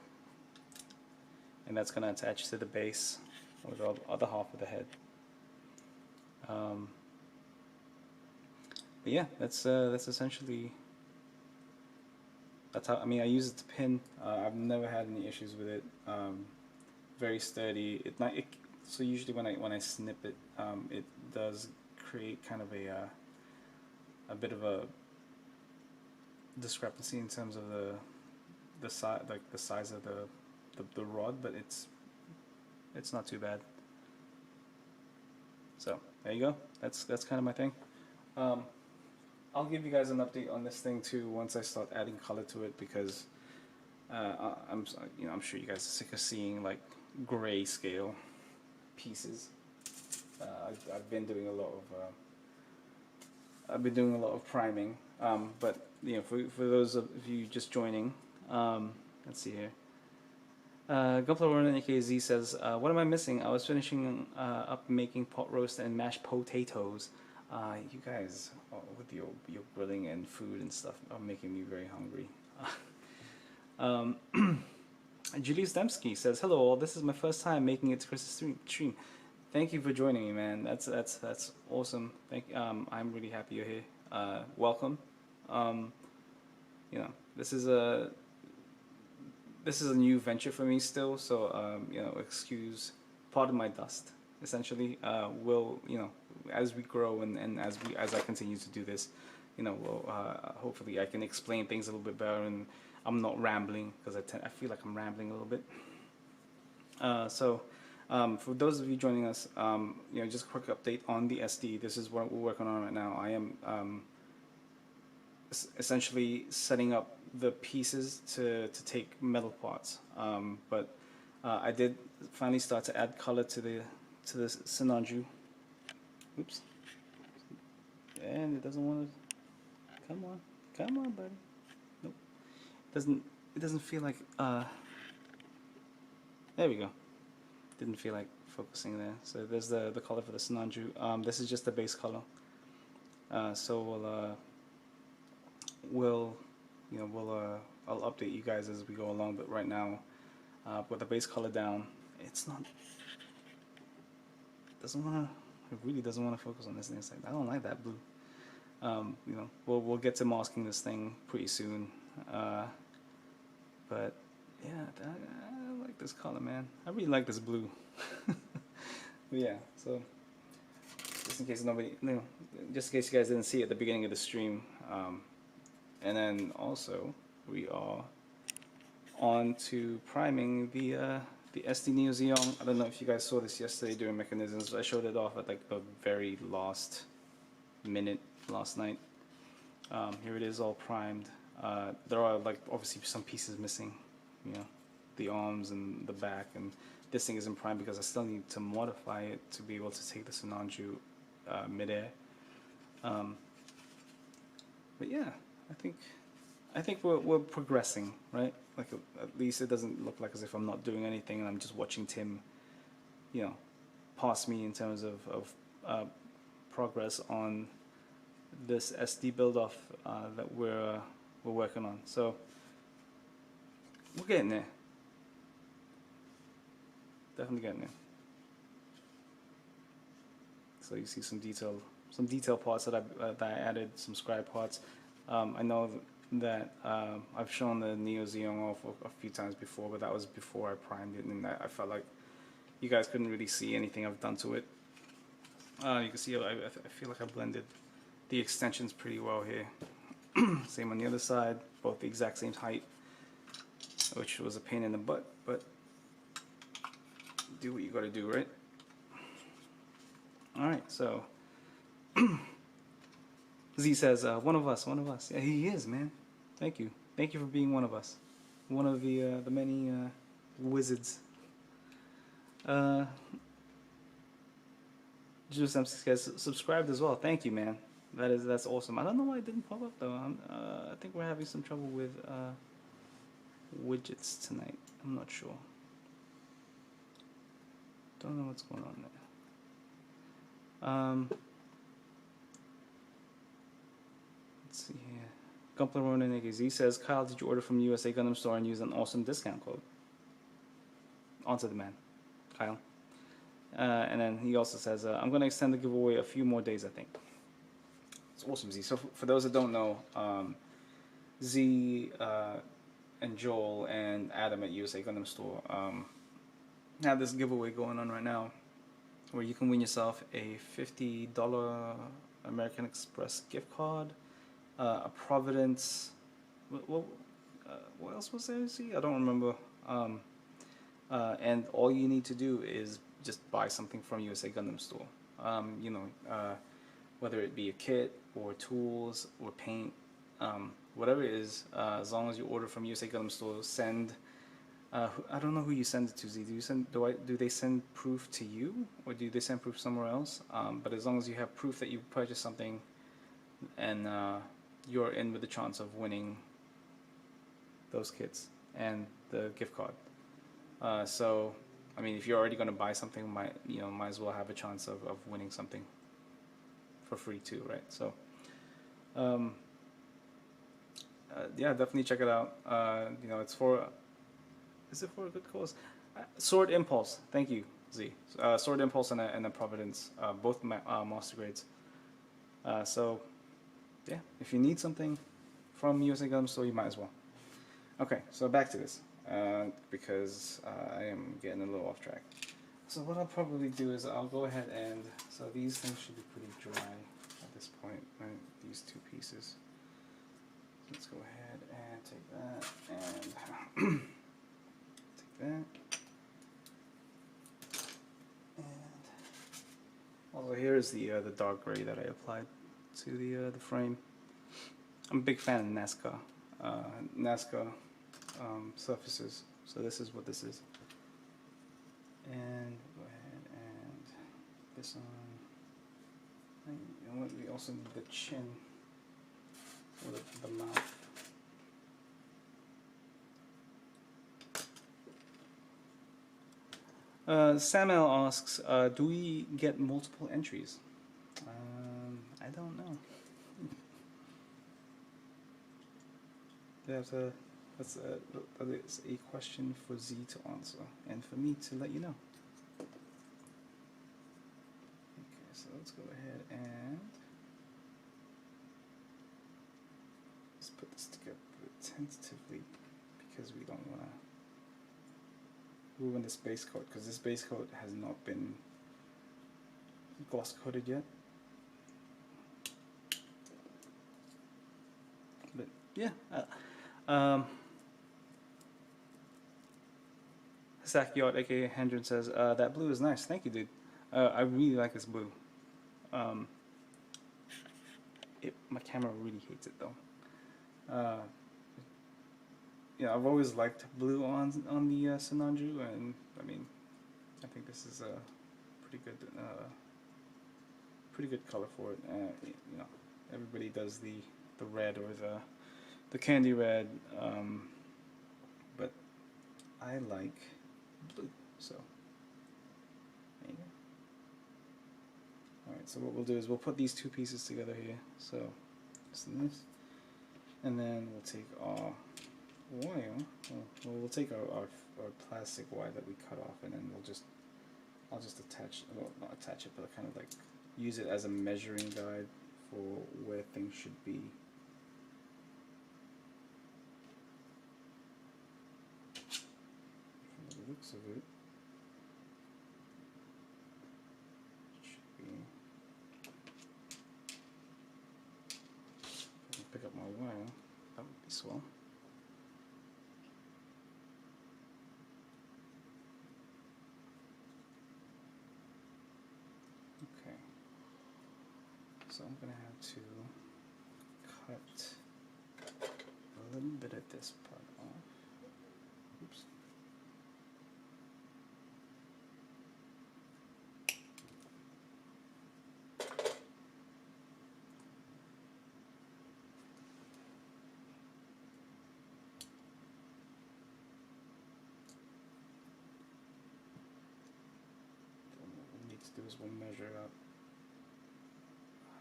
and that's gonna attach to the base or the other half of the head. But yeah, that's essentially. That's how, I mean, I use it to pin. I've never had any issues with it. Very sturdy. So usually when I snip it, it does create kind of a bit of a discrepancy in terms of the size, like the size of the rod, but it's not too bad. So there you go. That's kind of my thing. I'll give you guys an update on this thing too once I start adding color to it, because I'm sure you guys are sick of seeing like grayscale pieces. I've been doing a lot of priming, but for those of you just joining, let's see here. Gunpla AKZ says, what am I missing? I was finishing up making pot roast and mashed potatoes. You guys, with your grilling and food and stuff, are making me very hungry. Julius Dembski says, hello all, this is my first time making it to Chris's stream. Thank you for joining me, man. That's awesome. I'm really happy you're here. Welcome. This is a new venture for me still, so excuse part of my dust. Essentially, as we grow and as I continue to do this, hopefully I can explain things a little bit better, and I'm not rambling, because I feel like I'm rambling a little bit. For those of you joining us, just a quick update on the SD. This is what we're working on right now. I am essentially setting up the pieces to take metal parts, but I did finally start to add color to the Sinanju. Oops. And it doesn't want to. Come on, buddy. Nope. It doesn't feel like. There we go. Didn't feel like focusing there. So there's the color for the Sinanju. This is just the base color. So I'll update you guys as we go along. But right now, with the base color down, it's not. It really doesn't want to focus on this thing. It's like, I don't like that blue. We'll get to masking this thing pretty soon. But yeah, I like this color, man. I really like this blue. But yeah, so just in case just in case you guys didn't see it at the beginning of the stream, and then also we are on to priming the SD Neo Zeong. I don't know if you guys saw this yesterday during mechanisms. I showed it off at like the very last minute last night. Here it is, all primed. There are like obviously some pieces missing, the arms and the back, and this thing isn't primed because I still need to modify it to be able to take the Sinanju midair. But yeah, I think we're progressing, right? Like at least it doesn't look like as if I'm not doing anything and I'm just watching Tim, pass me in terms of progress on this SD Buildoff that we're working on. So we're getting there. Definitely getting there. So you see some detail parts that I added, some scribe parts. I know that I've shown the Neo Zeong off a few times before, but that was before I primed it, and I felt like you guys couldn't really see anything I've done to it. You can see I feel like I blended the extensions pretty well here. Same on the other side, both the exact same height. which was a pain in the butt, but do what you gotta do, right? Alright, so Z says, one of us, one of us. Yeah, he is, man. Thank you. Thank you for being one of us. One of the many wizards. Juice MC says, subscribed as well. Thank you, man. That's awesome. I don't know why it didn't pop up though. I think we're having some trouble with widgets tonight. I'm not sure. Don't know what's going on there. Let's see here. Gunpla Ronan Z says, Kyle, did you order from USA Gundam Store and use an awesome discount code? On to the man, Kyle. And then he also says, I'm going to extend the giveaway a few more days, I think. It's awesome, Z. So for those that don't know, Z and Joel and Adam at USA Gundam Store have this giveaway going on right now where you can win yourself a $50 American Express gift card, a Providence, what else was there, Z? I don't remember. And all you need to do is just buy something from USA Gundam Store. You know, whether it be a kit or tools or paint, whatever it is, as long as you order from USA Gundam Store, send. I don't know who you send it to, Z. Do they send proof to you, or do they send proof somewhere else? But as long as you have proof that you purchased something, and you're in with the chance of winning those kits and the gift card. So, I mean, if you're already going to buy something, might as well have a chance of winning something for free too, right? So, yeah, definitely check it out. You know, it's for. Is it for a good cause? Sword Impulse, thank you, Z. Sword Impulse and a Providence, both master grades. So, yeah, if you need something from USA Gundam Store, you might as well. Okay, so back to this, because I am getting a little off track. So what I'll probably do is I'll go ahead and, so these things should be pretty dry at this point, right? These two pieces. Let's go ahead and take that and take that. And also here is the dark gray that I applied to the frame. I'm a big fan of Nazca surfaces, so this is what this is. And go ahead and this on. And we also need the chin or the mouth. Samuel asks, do we get multiple entries? I don't know. That's a question for Z to answer, and for me to let you know. Okay, so let's go ahead and let's put this together tentatively, because we don't want to ruin this base coat, because this base coat has not been gloss coated yet. But yeah, Zach Yacht, aka Hendren, says that blue is nice. Thank you, dude. I really like this blue. My camera really hates it though. Yeah, I've always liked blue on the Sinanju, and I mean, I think this is a pretty good color for it. You know, everybody does the red or the candy red, but I like blue, so there you go. Alright, so what we'll do is we'll put these two pieces together here, so this and this, and then we'll take our wire, we'll take our plastic wire that we cut off, and then I'll just attach, well, not attach it, but kind of like use it as a measuring guide for where things should be. From the looks of it, should be. If I can pick up my wire, that would be swell. I'm gonna have to cut a little bit of this part off. Oops. What we need to do is we'll measure out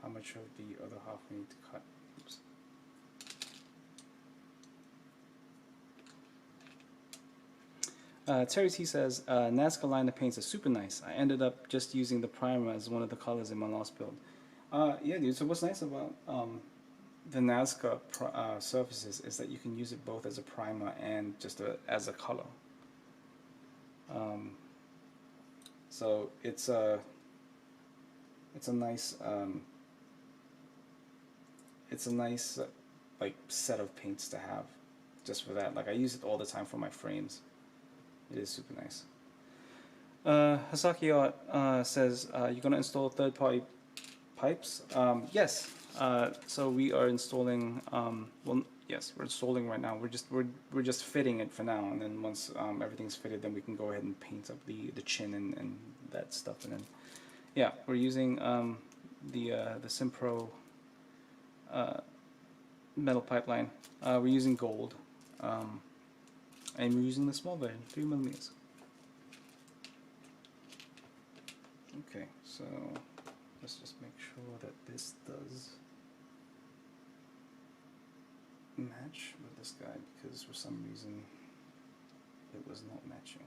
how much of the other half we need to cut. Oops. Terry T says, Nazca liner paints are super nice. I ended up just using the primer as one of the colors in my last build. Yeah, dude, so what's nice about the Nazca surfaces is that you can use it both as a primer and just as a color. So it's a nice like set of paints to have just for that. Like I use it all the time for my frames. It is super nice. Hasaki Art says, you're gonna install third-party pipes? Yes. So we are installing. Well, yes, we're installing right now. We're just fitting it for now, and then once everything's fitted, then we can go ahead and paint up the chin and that stuff, and then yeah, we're using the Simpro metal pipeline. We're using gold. And we're using the small version, 3mm. Okay, so let's just make sure that this does match with this guy, because for some reason it was not matching.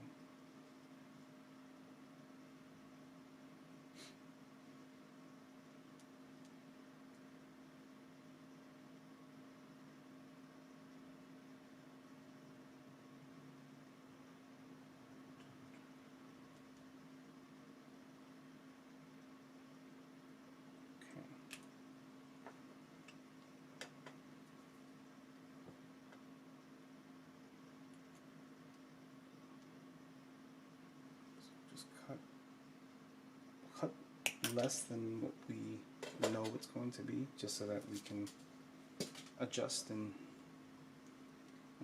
Cut less than what we know it's going to be, just so that we can adjust and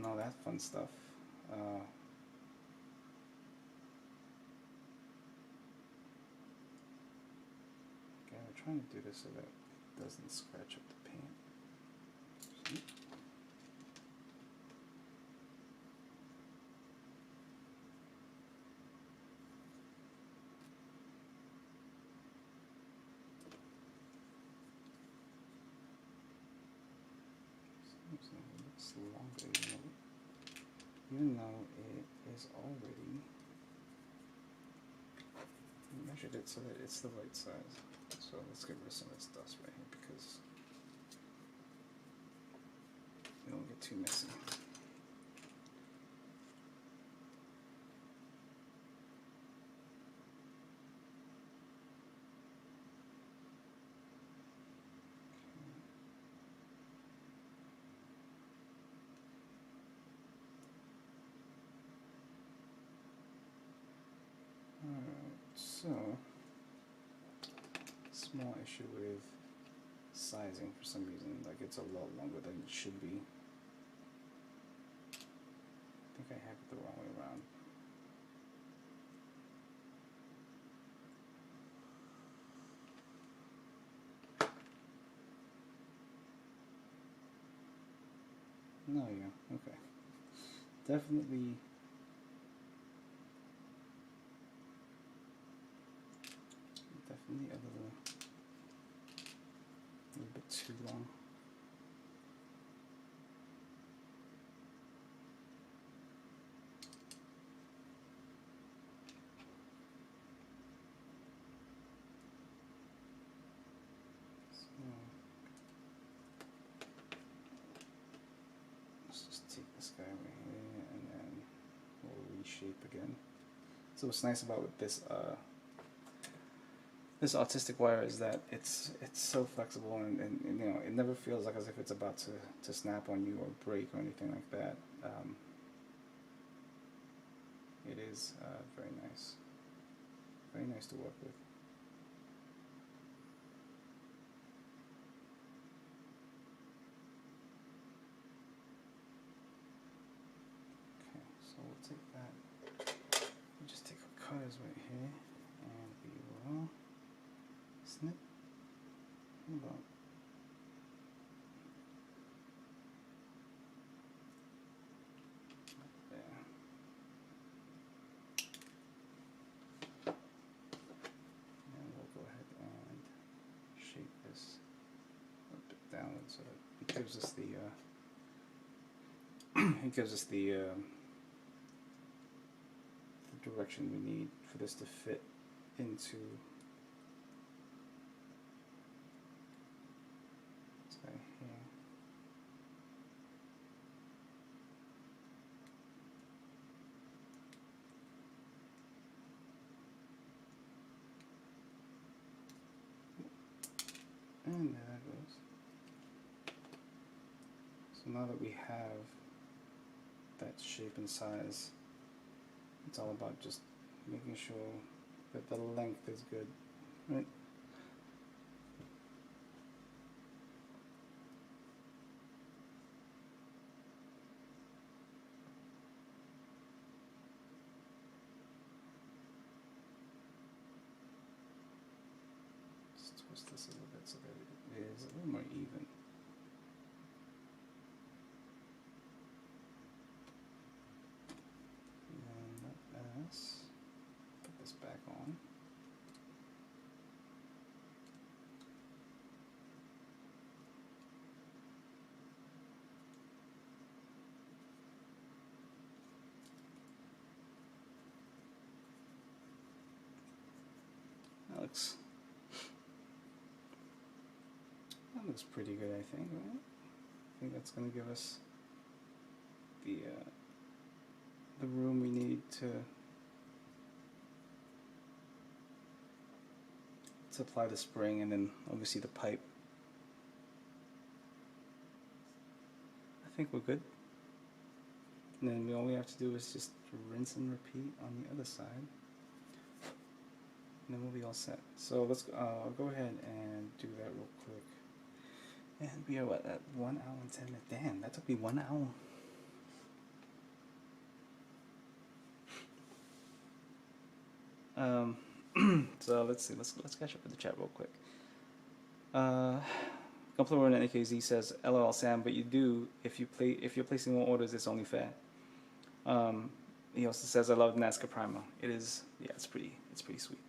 all that fun stuff. Okay, we're trying to do this so that it doesn't scratch up the paint. See? It looks longer, even though it is already measured it so that it's the right size. So let's get rid of some of this dust right here, because it won't get too messy. So, small issue with sizing for some reason, like it's a lot longer than it should be. I think I have it the wrong way around. No, yeah, okay. Definitely. Definitely a little bit too long. So let's just take this guy right here and then we'll reshape again. So what's nice about this this artistic wire is that it's so flexible, and you know, it never feels like as if it's about to snap on you or break or anything like that. It is very nice to work with. cut is right here, and we will snip about there. And we'll go ahead and shape this a bit downward so that it gives us the direction we need for this to fit into this guy here. And there that goes. So now that we have that shape and size, it's all about just making sure that the length is good, right? Just twist this a little bit so that it is a little more even. Put this back on. That looks pretty good, I think, right? I think that's going to give us the room we need to apply the spring, and then obviously the pipe. I think we're good. And then all we have to do is just rinse and repeat on the other side, and then we'll be all set. So let's I'll go ahead and do that real quick. And we are what, at 1 hour and 10 minutes. Damn, that took me 1 hour. So let's see. Let's catch up with the chat real quick. Gunpla and AKZ says, "LOL Sam, but you do if you're placing more orders, it's only fair." He also says, "I love Nazca Primer. It is, yeah, it's pretty sweet."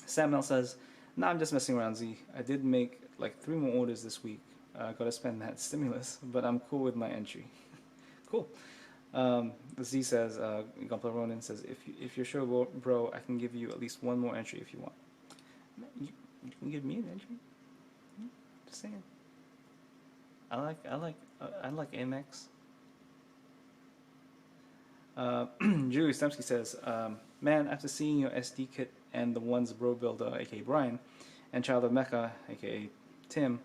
Sam Mel says, "Nah, I'm just messing around, Z. I did make like 3 more orders this week. Gotta spend that stimulus, but I'm cool with my entry." Cool. Z says, Gunpla Ronin says, if you're sure, bro, I can give you at least 1 more entry if you want. You can give me an entry. Just saying. I like Amex. Julie Stemsky says, "Man, after seeing your SD kit and the ones Bro Builder, aka Brian, and Child of Mecca, aka Tim,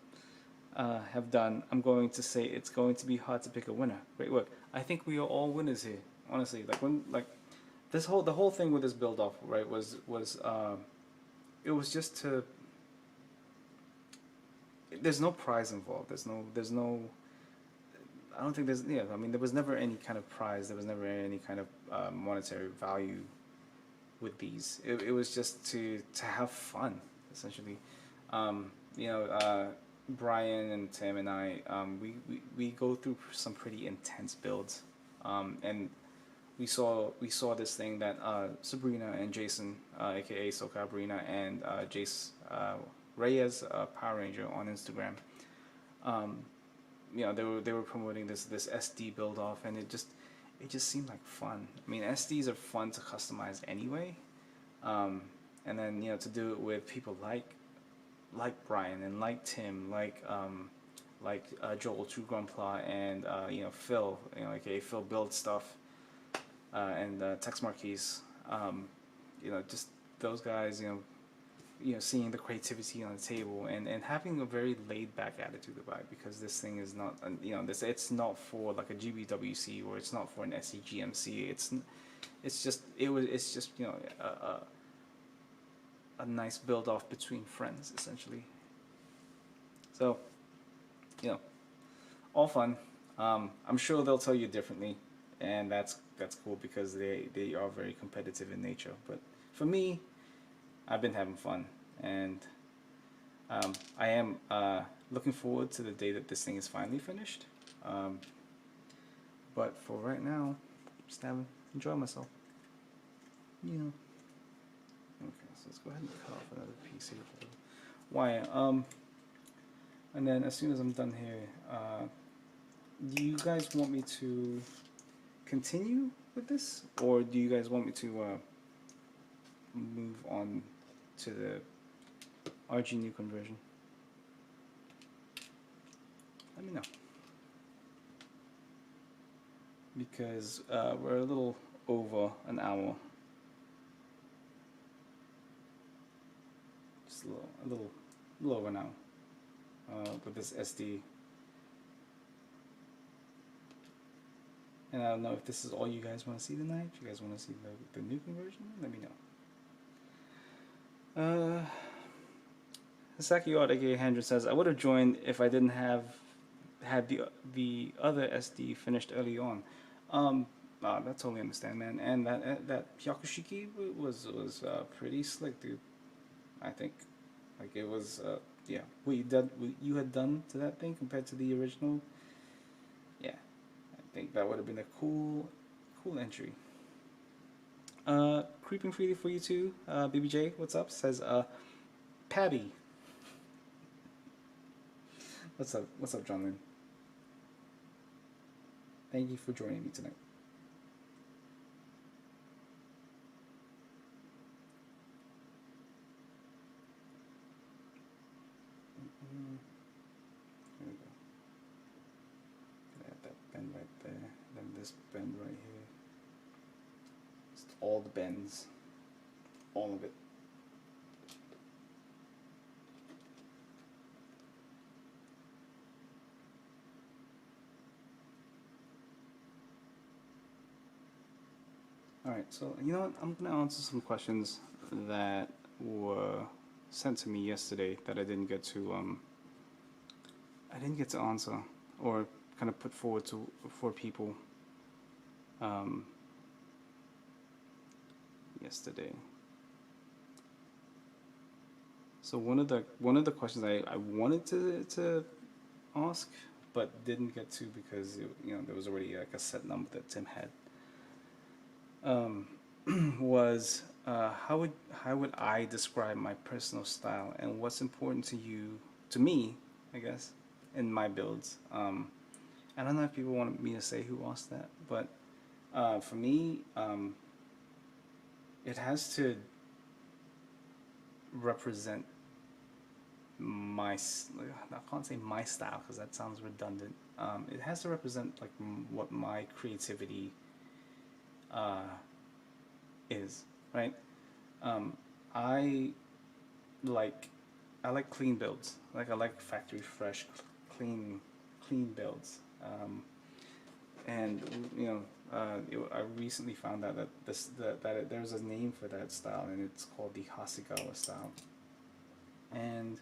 have done, I'm going to say it's going to be hard to pick a winner. Great work. I think we are all winners here, honestly. Like the whole thing with this Buildoff, right, was it was just to. There's no prize involved. There's no. I don't think there's, yeah. I mean, there was never any kind of prize. There was never any kind of monetary value with these. It was just to have fun, essentially. Brian and Tim and I, we go through some pretty intense builds, and we saw this thing that Sabrina and Jason, aka Socabrina, and Jace Reyes, Power Ranger on Instagram, they were promoting this SD build off, and it just seemed like fun. I mean, SDs are fun to customize anyway, and then to do it with people like Brian and like Tim, like Joel True Gunpla, and Phil, aka Phil Build Stuff, and Tex Marquise, just those guys, seeing the creativity on the table, and having a very laid back attitude about it, because this thing is not, it's not for like a GBWC, or it's not for an SEGMC. It's just a nice build off between friends, essentially. So, all fun. I'm sure they'll tell you differently, and that's that's cool because they are very competitive in nature. But for me, I've been having fun, and I am looking forward to the day that this thing is finally finished. But for right now, just enjoying myself. You know. Okay, so let's go ahead and cut off another piece here for the wire. And then as soon as I'm done here, do you guys want me to continue with this, or do you guys want me to move on to the RG Nu conversion? Let me know, because we're a little over an hour. Just a little over an hour with this SD. And I don't know if this is all you guys want to see tonight. If you guys want to see the new conversion, let me know. Saki Art aka Hendra says, I would have joined if I didn't have had the other SD finished early on. I totally understand, man. And that Hyakushiki was pretty slick, dude. I think, like, it was yeah. What you had done to that thing compared to the original, yeah. I think that would have been a cool entry. Creeping freely for you too. BBJ, what's up? Says Pabby. What's up, John Lynn? Thank you for joining me tonight. There we go. Gonna add that bend right there, then this bend right here. Just all the bends, all of it. Alright, so you know what? I'm going to answer some questions that were sent to me yesterday that I didn't get to answer or kind of put forward for people yesterday. So one of the questions I wanted to ask but didn't get to because there was already like a set number that Tim had. Was how would I describe my personal style and what's important to me, I guess, in my builds. I don't know if people want me to say who asked that, but for me, it has to represent my, I can't say my style because that sounds redundant. It has to represent like what my creativity is, right? I like clean builds. Like I like factory fresh, clean builds. And I recently found out that there's a name for that style, and it's called the Hasegawa style. And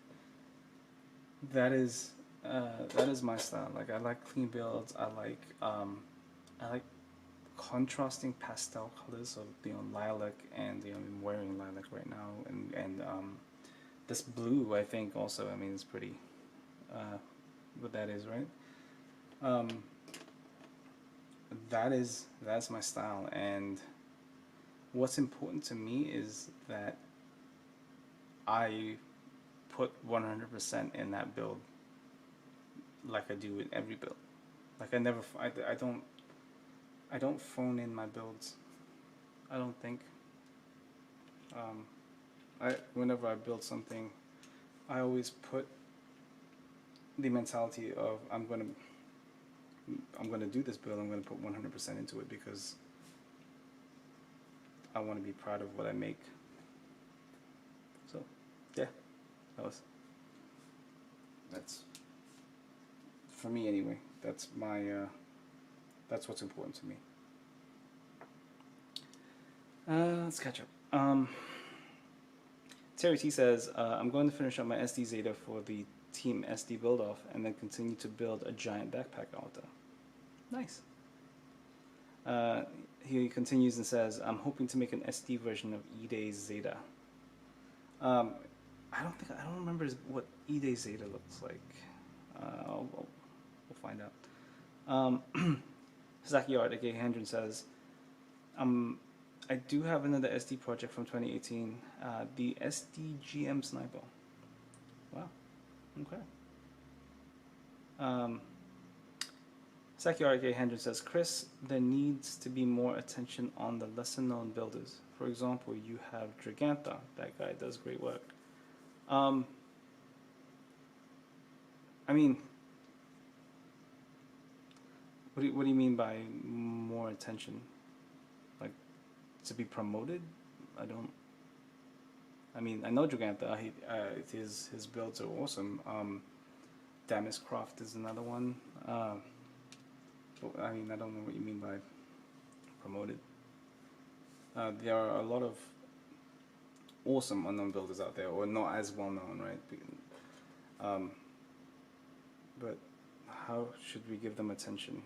that is my style. Like I like clean builds. I like contrasting pastel colors, so lilac, and I'm wearing lilac right now, and this blue I think also, I mean, it's pretty what that is, right? That's my style, and what's important to me is that I put 100% in that build, like I do in every build. Like I don't phone in my builds. I don't think. Whenever I build something, I always put the mentality of I'm gonna do this build. I'm gonna put 100% into it because I want to be proud of what I make. So, yeah, that's for me anyway. That's my. That's what's important to me. Let's catch up. Terry T says, I'm going to finish up my SD Zeta for the Team SD Buildoff and then continue to build a giant backpack altar. Nice. he continues and says, I'm hoping to make an SD version of E-Day Zeta. I don't remember what E-Day Zeta looks like. We'll find out. Saki Art, aka Hendren, says, I do have another SD project from 2018, the SDGM Sniper. Wow, okay. Saki Art, aka Hendren, says, Chris, there needs to be more attention on the lesser known builders. For example, you have Dragantha, that guy does great work. I mean, what do you mean by more attention? Like, to be promoted? I mean, I know Dragantha. His builds are awesome. Damis Croft is another one. I mean, I don't know what you mean by promoted. There are a lot of awesome unknown builders out there, or not as well known, right? But how should we give them attention?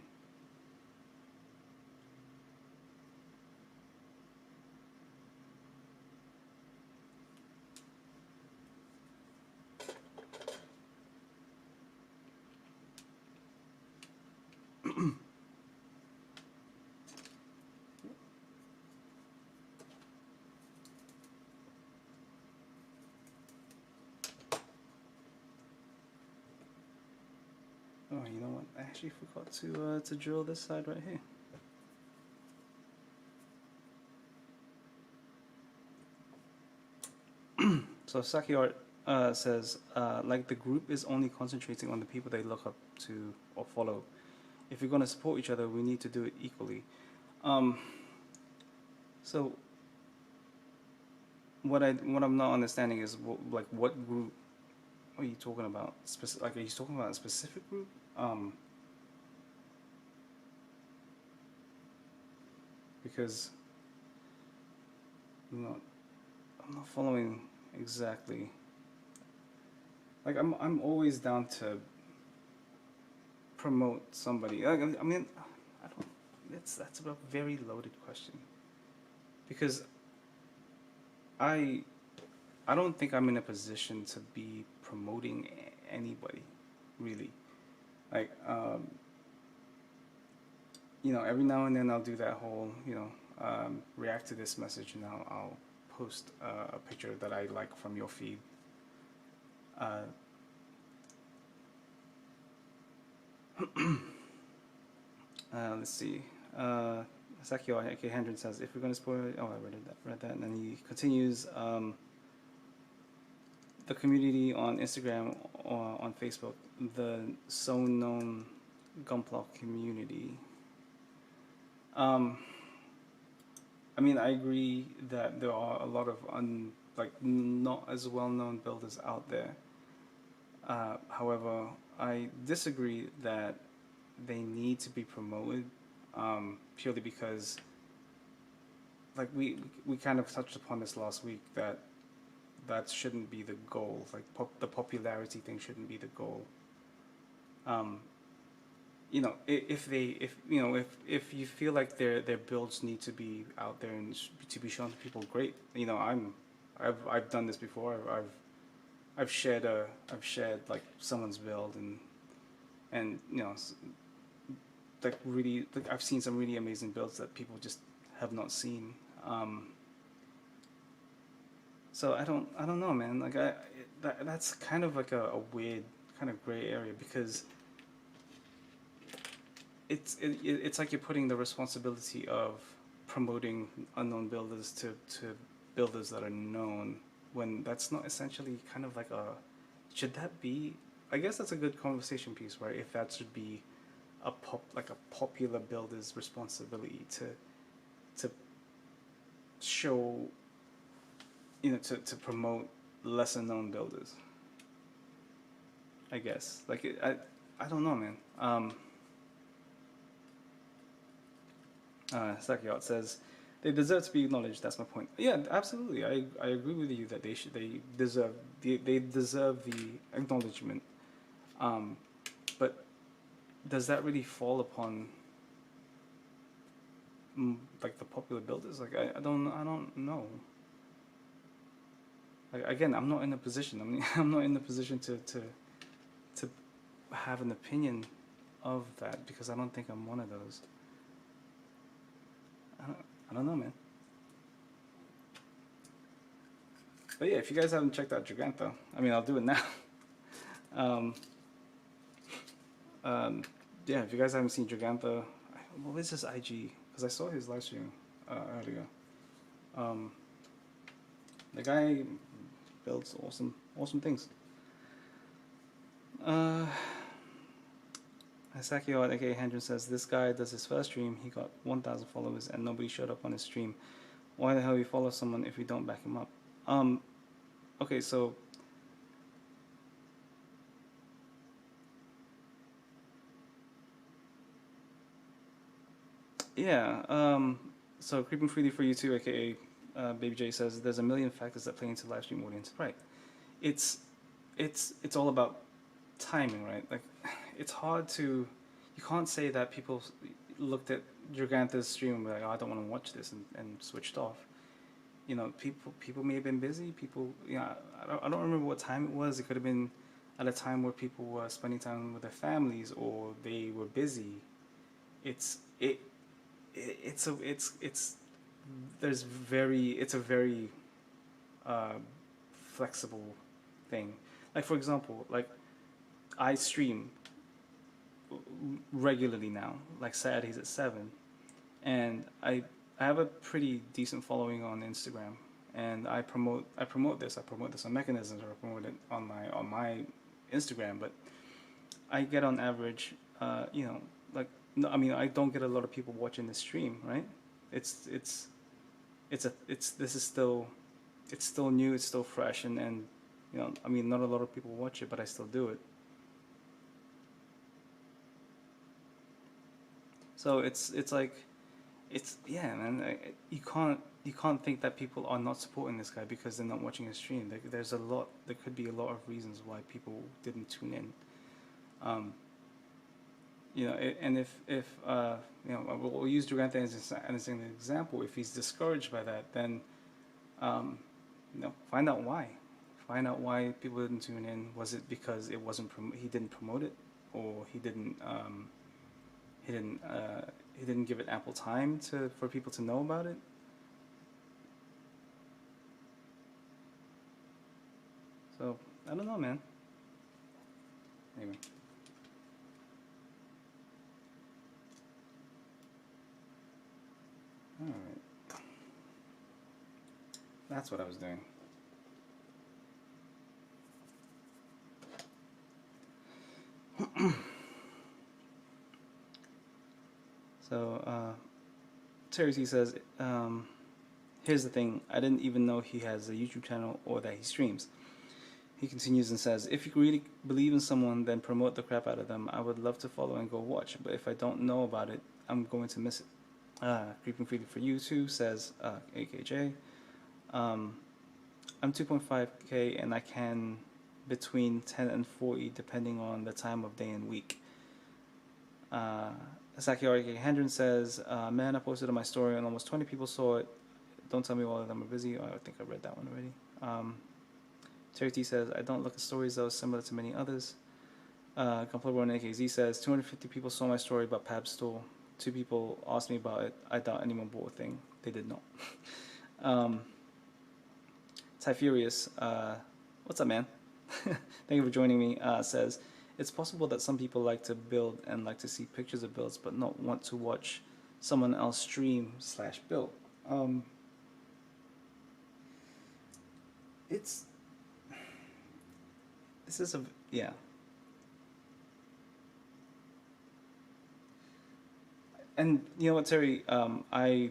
Oh, you know what? I actually forgot to drill this side right here. So Saki Art says, like the group is only concentrating on the people they look up to or follow. If we're going to support each other, we need to do it equally. So what I'm not understanding is what group are you talking about? Like, are you talking about a specific group? Because I'm not following exactly. Like, I'm always down to promote somebody. Like, I mean, I don't. That's a very loaded question. Because I don't think I'm in a position to be promoting anybody, really. Like, every now and then I'll do that whole, react to this message, and I'll post a picture that I like from your feed. Let's see. Sakio aka Hendren says, if we're going to spoil it, I read that, and then he continues, the community on Instagram or on Facebook, the so known Gunpla community. I mean, I agree that there are a lot of not as well known builders out there. However, I disagree that they need to be promoted, purely because, like we kind of touched upon this last week, that shouldn't be the goal. Like, the popularity thing shouldn't be the goal. If you feel like their builds need to be out there and to be shown to people, great. I've done this before. I've shared like someone's build and really, I've seen some really amazing builds that people just have not seen. So I don't know, man. Like, that's kind of like a weird kind of gray area, because it's like you're putting the responsibility of promoting unknown builders to builders that are known, when that's not essentially kind of like should that be? I guess that's a good conversation piece, right? If that should be a popular builder's responsibility to show, to promote lesser known builders. I guess, like, I don't know, man. Sakyot says, they deserve to be acknowledged. That's my point. Yeah, absolutely. I agree with you that they deserve the acknowledgement. But does that really fall upon like the popular builders. Like I don't know. Like, again, I'm not in a position. I mean, I'm not in the position to have an opinion of that because I don't think I'm one of those. I don't know, man. But yeah, if you guys haven't checked out Giganta, I mean, I'll do it now. um, yeah, if you guys haven't seen Giganta, what is his IG? Because I saw his live stream earlier. The guy builds awesome things. Sakio aka Hendren says, this guy does his first stream, he got 1,000 followers and nobody showed up on his stream. Why the hell you follow someone if you don't back him up? Okay, so yeah, so Creeping Freely for You Too, aka Baby J says, there's a million factors that play into live stream audience. Right. It's all about timing, right? Like, it's hard to, you can't say that people looked at Giganta's stream and be like, oh, I don't want to watch this, and switched off. You know, people may have been busy. People, you know, I don't remember what time it was. It could have been at a time where people were spending time with their families or they were busy. It's a very flexible thing. Like, for example, like, I stream regularly now, like Saturdays at 7, and I have a pretty decent following on Instagram, and I promote this on Mechanisms, or I promote it on my Instagram, but I get on average, you know, like, no, I mean, I don't get a lot of people watching the stream, right? This is still, it's still new, it's still fresh, and you know, I mean, not a lot of people watch it, but I still do it. So it's like, yeah, man. You can't think that people are not supporting this guy because they're not watching his stream. There's a lot. There could be a lot of reasons why people didn't tune in. You know, and if you know, we'll use Durante as an example. If he's discouraged by that, then you know, find out why. Find out why people didn't tune in. Was it because it wasn't he didn't promote it, or he didn't give it ample time for people to know about it? So I don't know, man. Anyway. All right. That's what I was doing. So, Terry C says, here's the thing, I didn't even know he has a YouTube channel or that he streams. He continues and says, if you really believe in someone, then promote the crap out of them. I would love to follow and go watch, but if I don't know about it, I'm going to miss it. Creeping Freely for You Too says, AKJ, I'm 2.5K and I can between 10 and 40 depending on the time of day and week. Sakiori Hendren says, man, I posted on my story and almost 20 people saw it. Don't tell me all of them are busy. Oh, I think I read that one already. Terry T says, I don't look at stories though, similar to many others. Gunpla AKZ says, 250 people saw my story about Pabz store. 2 people asked me about it. I doubt anyone bought a thing. They did not. Ty Furious, what's up, man? Thank you for joining me. Says, it's possible that some people like to build and like to see pictures of builds, but not want to watch someone else stream / build. This is yeah. And you know what, Terry, I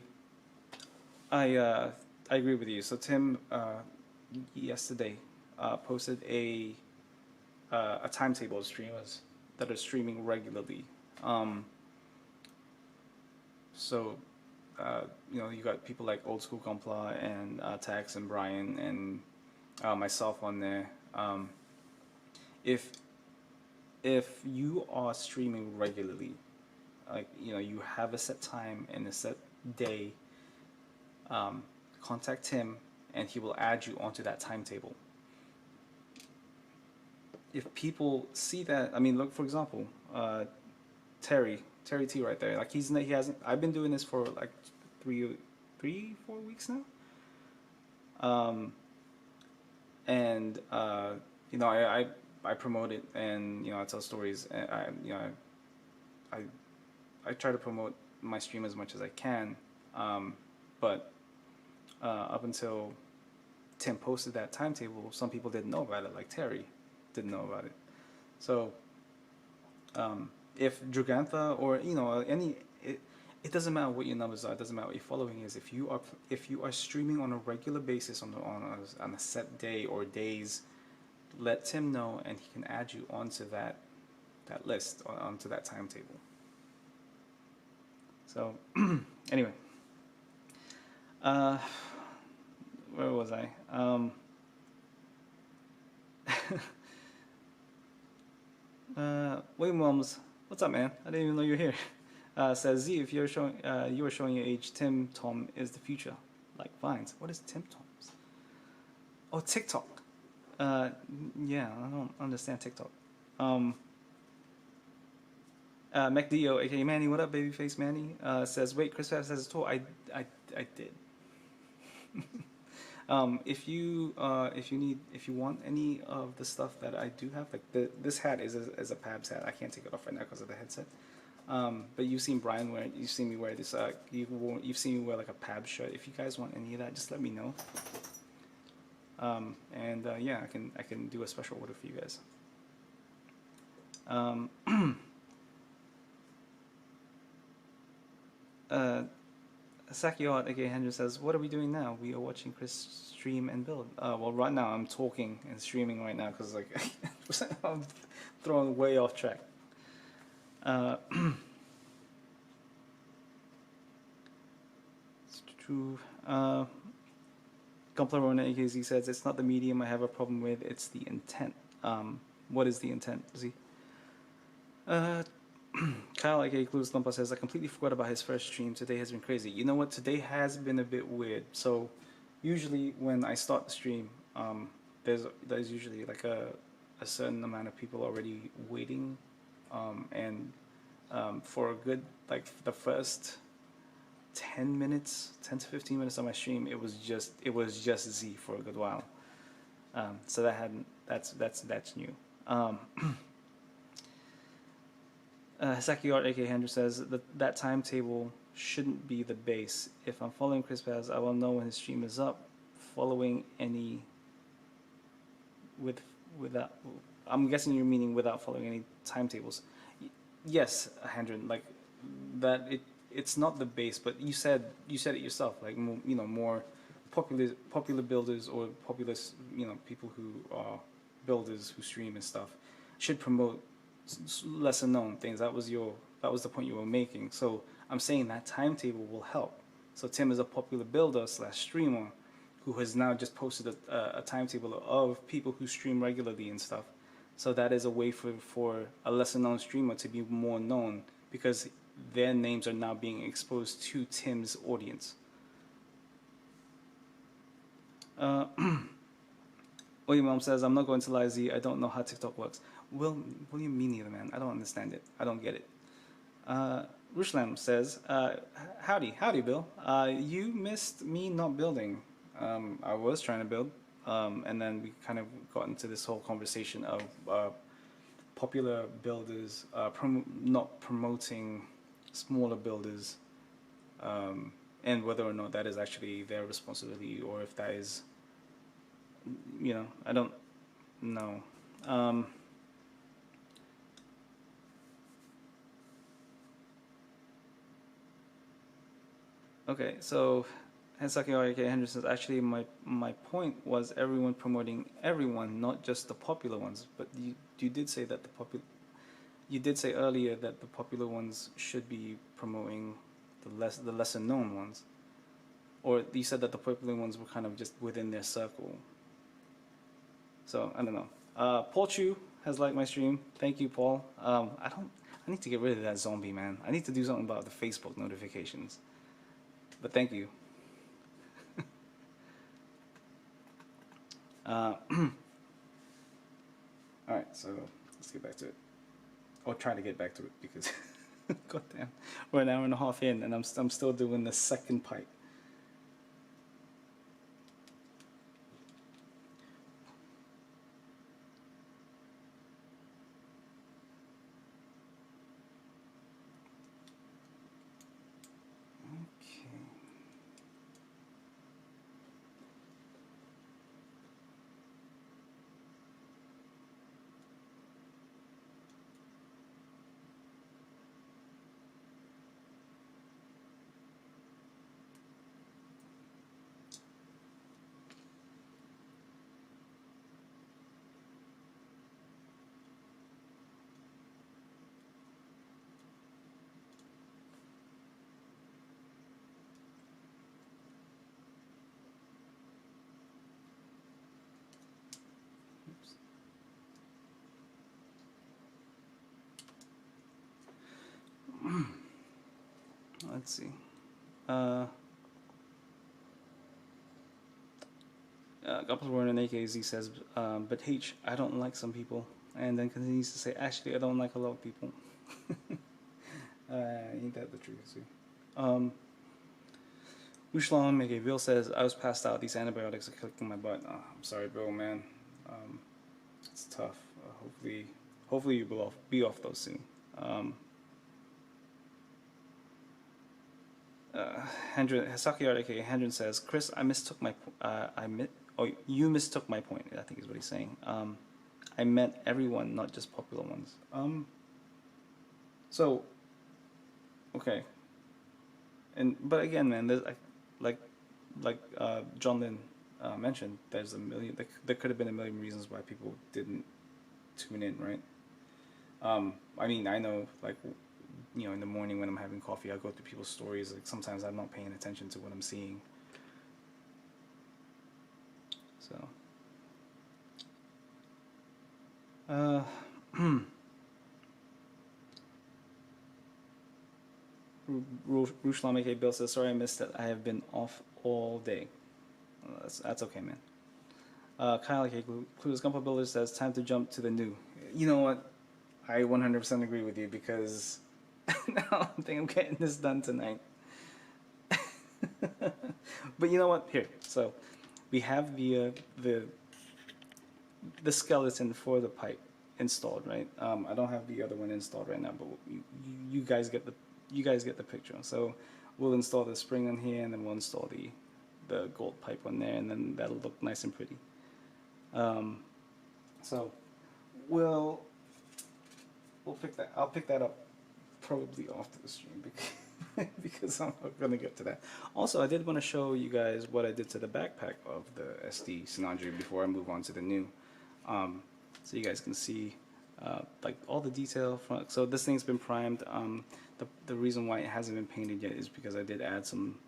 agree with you. So Tim yesterday posted a timetable of streamers that are streaming regularly. So you know, you got people like Old School Gunpla and Tax and Brian and myself on there. If you are streaming regularly, like, you know, you have a set time and a set day, contact Tim, and he will add you onto that timetable. If people see that, I mean, look, for example, Terry T right there. Like he hasn't. I've been doing this for like 4 weeks now. And you know, I promote it, and you know, I tell stories, and I try to promote my stream as much as I can. But up until Tim posted that timetable, some people didn't know about it. Like Terry didn't know about it. So if Dragantha or you know it doesn't matter what your numbers are. It doesn't matter what your following is. If you are streaming on a regular basis on a set day or days, let Tim know, and he can add you onto that list, onto that timetable. So anyway, where was I? William Wilms, what's up, man? I didn't even know you're here. Says Z, if you were showing your age, Tim Tom is the future, like Vines. What is Tim Tom's? Oh, TikTok. Yeah, I don't understand TikTok. MacDio, aka Manny, what up, babyface Manny? Says, wait, Chris Pabz has a tour. I did. If you want any of the stuff that I do have, like this hat is a Pabz hat. I can't take it off right now because of the headset. But you've seen Brian wear it. You've seen me wear this. You've seen me wear like a Pabz shirt. If you guys want any of that, just let me know. Yeah, I can do a special order for you guys. Sakiot, aka Hendra, says, what are we doing now? We are watching Chris stream and build. Well, right now I'm talking and streaming right now because like I'm thrown way off track. It's true. Gunpla Rona AKZ says, it's not the medium I have a problem with, it's the intent. What is the intent, Z? Kyle, aka Clues Gunpla, says, I completely forgot about his first stream. Today has been crazy. You know what? Today has been a bit weird. So usually when I start the stream, there's usually like a certain amount of people already waiting, and for a good, like the first 10 to 15 minutes of my stream, it was just Z for a good while. So that's new. Sakiart, aka Hendra, says that timetable shouldn't be the base. If I'm following Chris Pabz, I will know when his stream is up. Following any without, I'm guessing you're meaning without following any timetables. Yes, Hendra, like that. It's not the base, but you said it yourself. Like more popular builders or popular people who are builders who stream and stuff should promote lesser known things. That was the point you were making. So I'm saying that timetable will help. So Tim is a popular builder / streamer who has now just posted a timetable of people who stream regularly and stuff. So that is a way for a lesser known streamer to be more known because their names are now being exposed to Tim's audience. William Mom says, I'm not going to lie, Z, I don't know how TikTok works. Well, what do you mean neither, man? I don't understand it. I don't get it. Rushlam says, howdy, Bill. You missed me not building. I was trying to build, and then we kind of got into this whole conversation of popular builders not promoting smaller builders, and whether or not that is actually their responsibility or if that is, I don't know. Okay, so Hensaki RK Henderson says, actually my point was everyone promoting everyone, not just the popular ones. But you did say that you did say earlier that the popular ones should be promoting the lesser known ones, or you said that the popular ones were kind of just within their circle. So I don't know. Paul Chu has liked my stream. Thank you, Paul. I need to get rid of that zombie, man. I need to do something about the Facebook notifications. but thank you. All right, so let's get back to it. Or try to get back to it because, goddamn, we're an hour and a half in, and I'm still doing the second pipe. Let's see. Gunpla Warren and AKZ says, but H, I don't like some people. And then continues to say, actually, I don't like a lot of people. Ain't that the truth? See? Ushlon Mege Bill says, I was passed out. These antibiotics are kicking my butt. Oh, I'm sorry, Bill, man. It's tough. Hopefully you be off those soon. Hasaki aka Hendren says, Chris, I mistook my you mistook my point, I think is what he's saying. I meant everyone, not just popular ones. So okay. But again, man, there's like John Lin mentioned, there's there could have been a million reasons why people didn't tune in, right? I mean, I know, like, you know, in the morning when I'm having coffee, I go through people's stories. Like, sometimes I'm not paying attention to what I'm seeing. So, Rushlam AK Bill says, sorry I missed it. I have been off all day. That's okay, man. Kyle AK Clues Gunpla Builder says, time to jump to the new. You know what? I 100% agree with you, because now I think I'm getting this done tonight. But you know what? Here, so we have the skeleton for the pipe installed, right? I don't have the other one installed right now, but you guys get the picture. So we'll install the spring on here, and then we'll install the gold pipe on there, and then that'll look nice and pretty. So we'll pick that. I'll pick that up probably after the stream, because I'm not gonna get to that. Also, I did want to show you guys what I did to the backpack of the SD Sinanju before I move on to the new, so you guys can see like all the detail. So this thing's been primed. The reason why it hasn't been painted yet is because I did add some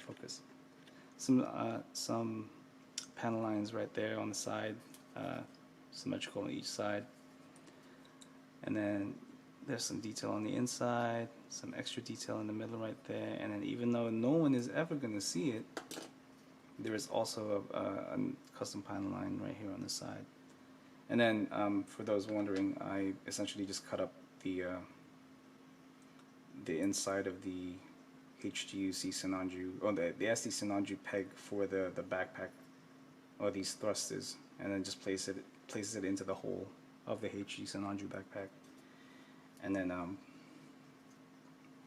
focus, some panel lines right there on the side, symmetrical on each side. And then there's some detail on the inside, some extra detail in the middle right there. And then even though no one is ever going to see it, there is also a custom panel line right here on the side. And then for those wondering, I essentially just cut up the inside of the HGUC Sinanju, or the SD Sinanju peg for the backpack, or these thrusters, and then just places it into the hole of the HG Sinanju backpack. And then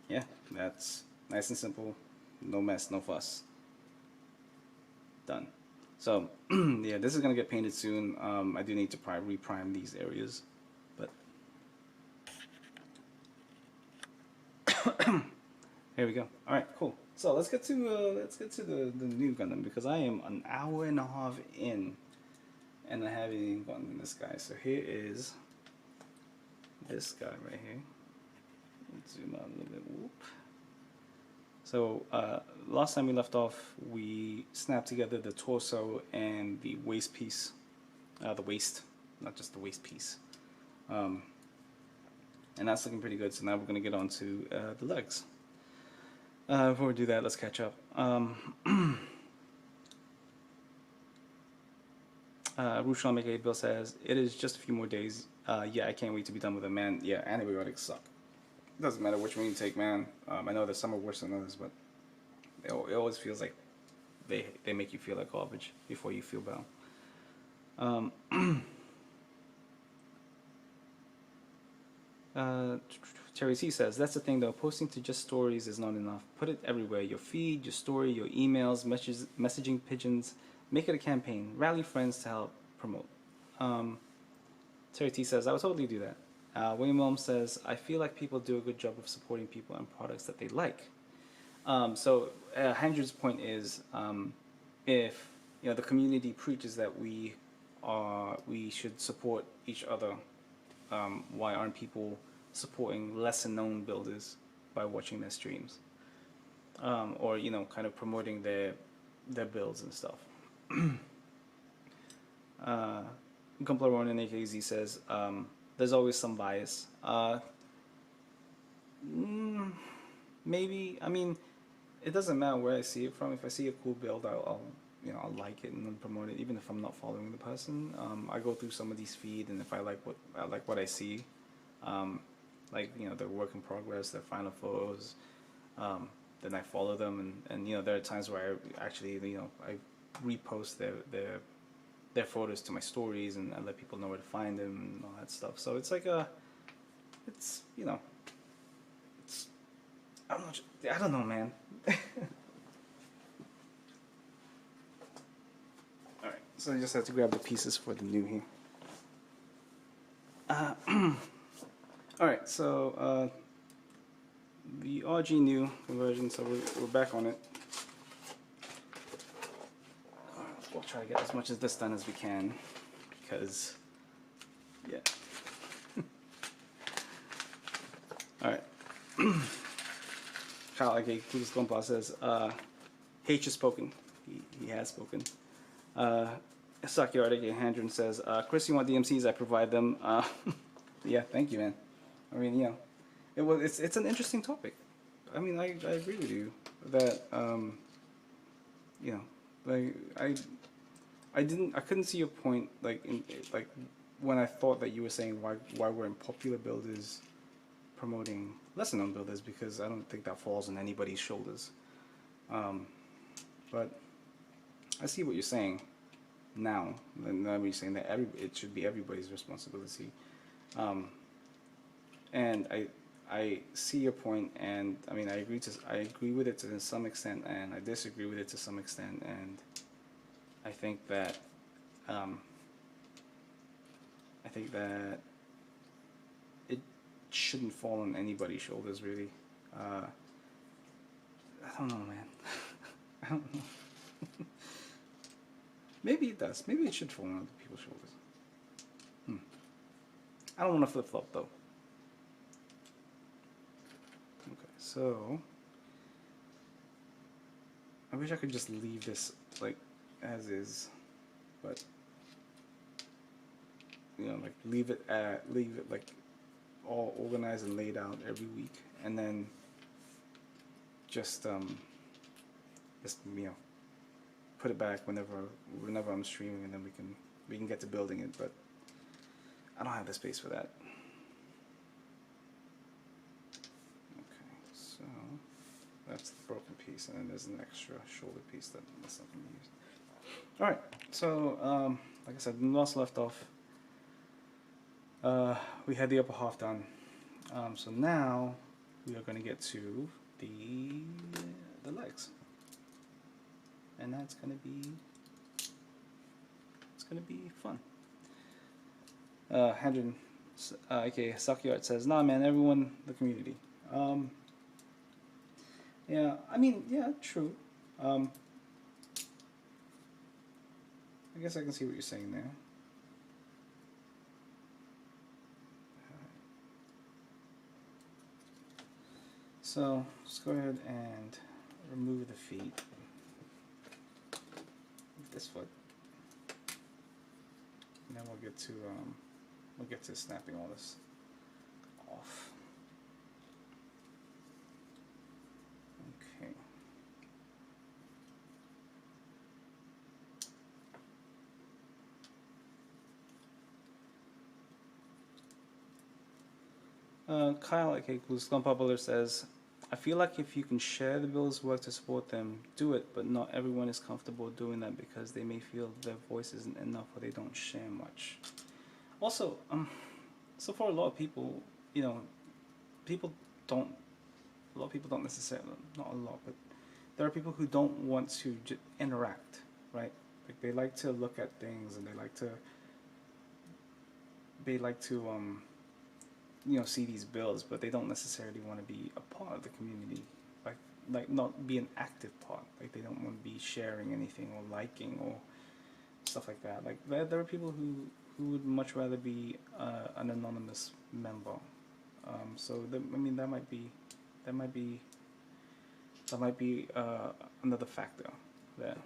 yeah, that's nice and simple, no mess, no fuss, done. So yeah, this is gonna get painted soon. I do need to reprime these areas, but here we go. All right, cool. So let's get to the new Gundam, because I am an hour and a half in, and I haven't even gotten to this guy. So here is this guy right here. Let's zoom out a little bit. Whoop. So last time we left off, we snapped together the torso and the waist piece, the waist, not just the waist piece, and that's looking pretty good. So now we're going to get on to the legs. Before we do that, let's catch up. Rushan aka Bill says, it is just a few more days. Yeah, I can't wait to be done with it, man. Yeah, antibiotics suck. It doesn't matter which one you take, man. I know that some are worse than others, but it always feels like they make you feel like garbage before you feel better. Terry C says, that's the thing though, posting to just stories is not enough. Put it everywhere, your feed, your story, your emails, messaging pigeons. Make it a campaign. Rally friends to help promote. Terry T says, I would totally do that. William Holmes says, I feel like people do a good job of supporting people and products that they like. So Hendrik's point is, if the community preaches that we should support each other, why aren't people supporting lesser known builders by watching their streams, or kind of promoting their builds and stuff? Gunpla Ronan AKZ says, there's always some bias. Maybe. I mean, it doesn't matter where I see it from. If I see a cool build, I'll like it and then promote it, even if I'm not following the person. I go through some of these feed, and if I like what I see, like their work in progress, their final photos, then I follow them, and there are times where I actually I repost their photos to my stories, and I let people know where to find them and all that stuff. So it's like it's I don't know, man. All right, so I just have to grab the pieces for the new here. All right, so the RG Nu conversion. So we're back on it. We'll try to get as much of this done as we can, because, yeah. All right. Kyle, aka Gunpla says, H has spoken. He has spoken. Sakiyard, aka Handron says, Chris, you want DMCs? I provide them. Yeah, thank you, man. I mean, it's an interesting topic. I mean, I agree with you that, like I couldn't see your point, like when I thought that you were saying why weren't popular builders promoting lesser known builders, because I don't think that falls on anybody's shoulders. But I see what you're saying now, and now you're saying that it should be everybody's responsibility. And I see your point, and I mean I agree with it to some extent, and I disagree with it to some extent, and I think that it shouldn't fall on anybody's shoulders, really. I don't know, man. I don't know. Maybe it does. Maybe it should fall on other people's shoulders. I don't want to flip-flop, though. Okay, so I wish I could just leave this like as is, but like leave it like all organized and laid out every week, and then just put it back whenever I'm streaming, and then we can get to building it. But I don't have the space for that. Okay, so that's the broken piece, and then there's an extra shoulder piece that's not going to be used. All right, so like I said, last left off, we had the upper half done. So now we are going to get to the legs, and that's going to be fun. Handren, aka Sakiyart, says, "Nah, man, everyone, the community." Yeah, I mean, yeah, true. I guess I can see what you're saying there. So let's go ahead and remove the feet. This foot, and then we'll get to snapping all this off. Okay. Kyle, okay, who's Gunpla says, I feel like if you can share the builder's work to support them, do it, but not everyone is comfortable doing that because they may feel their voice isn't enough or they don't share much. Also, so for a lot of people, you know, people don't, a lot of people don't necessarily, not a lot, but there are people who don't want to interact, right? Like they like to look at things and they like to you know, see these builds, but they don't necessarily want to be a part of the community, like not be an active part. Like they don't want to be sharing anything or liking or stuff like that. Like there are people who would much rather be an anonymous member. So I mean that might be another factor there.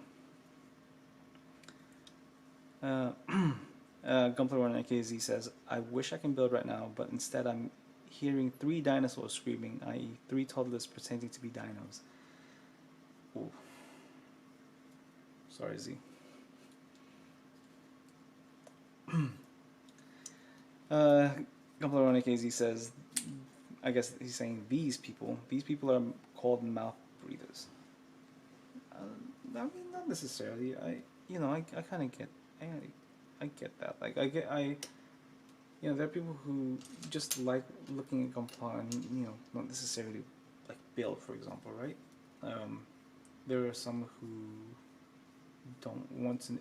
Gunpla Runner KZ says, I wish I can build right now, but instead I'm hearing 3 dinosaurs screaming, i.e. 3 toddlers pretending to be dinos. Ooh. Sorry, Z. Gunpla Runner KZ says, I guess he's saying these people are called mouth breathers. I mean, not necessarily. I kind of get, I get that. Like, you know, there are people who just like looking at Gunpla and, you know, not necessarily like build, for example, right? There are some who don't want to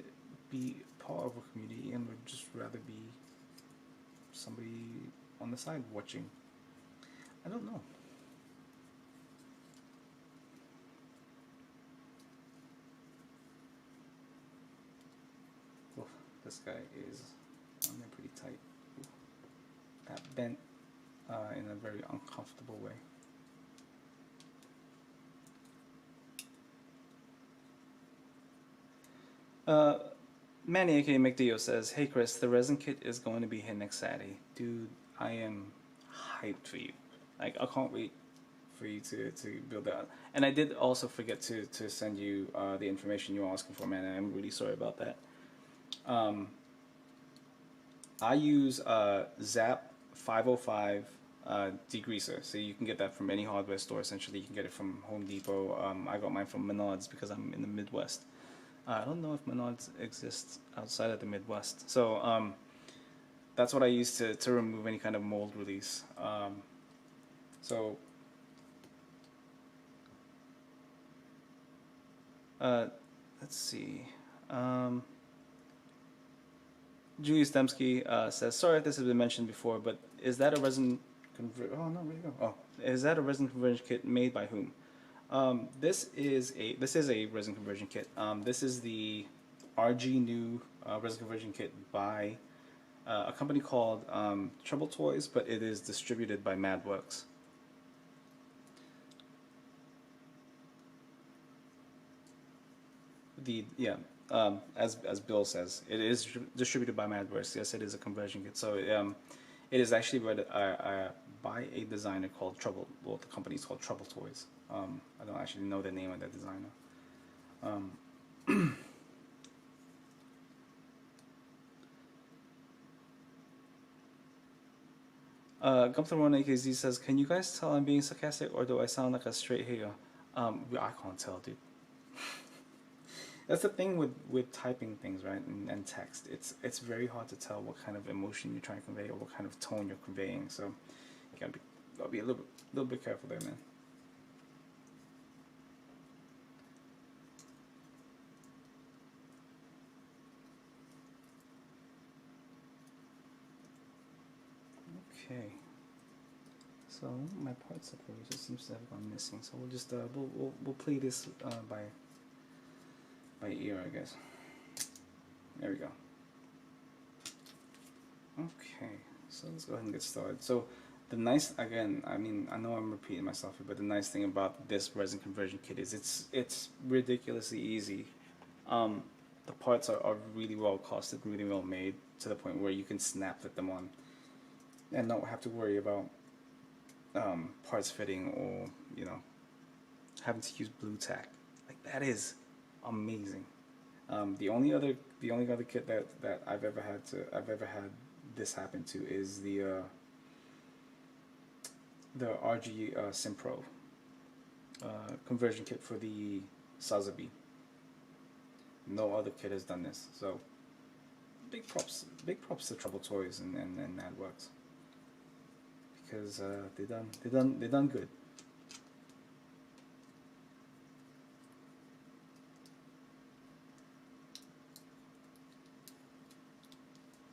be part of a community and would just rather be somebody on the side watching. I don't know. Oof, this guy is on there pretty tight. Oof. That bent in a very uncomfortable way. Manny aka McDeo says, hey Chris, the resin kit is going to be here next Saturday. Dude, I am hyped for you. Like, I can't wait for you to build that. And I did also forget to send you the information you were asking for, man. I'm really sorry about that. I use Zap 505 degreaser, so you can get that from any hardware store. Essentially, you can get it from Home Depot. I got mine from Menards because I'm in the Midwest. I don't know if Menards exists outside of the Midwest. So that's what I use to remove any kind of mold release. So let's see. Julius Dembski says, sorry if this has been mentioned before, but is that a resin conversion? Oh no, where you go? Oh, is that a resin conversion kit made by whom? This is a resin conversion kit. This is the RG Nu Resin Conversion Kit by a company called Trouble Toys, but it is distributed by MadWorks. As Bill says, it is distributed by MadWorks. Yes, it is a conversion kit. So it is actually by a designer called Trouble. Well, the company is called Trouble Toys. I don't actually know the name of that designer. Gunpla AKZ says, can you guys tell I'm being sarcastic or do I sound like a straight hater? I can't tell, dude. That's the thing with typing things, right, and text. It's very hard to tell what kind of emotion you're trying to convey or what kind of tone you're conveying. So you gotta be a little bit careful there, man. Okay. So my part separator seems to have gone missing. So we'll just we'll play this by ear, I guess. There we go. Okay, so let's go ahead and get started. So the nice, again, I mean, I know I'm repeating myself here, but the nice thing about this resin conversion kit is it's ridiculously easy. The parts are really well costed, really well made, to the point where you can snap fit them on and not have to worry about parts fitting or, you know, having to use blue tack. Like, that is amazing. The only other kit that I've ever had this happen to is the the RG Simpro conversion kit for the Sazabi. No other kit has done this, so big props to Trouble Toys and NadWorks, because they done good.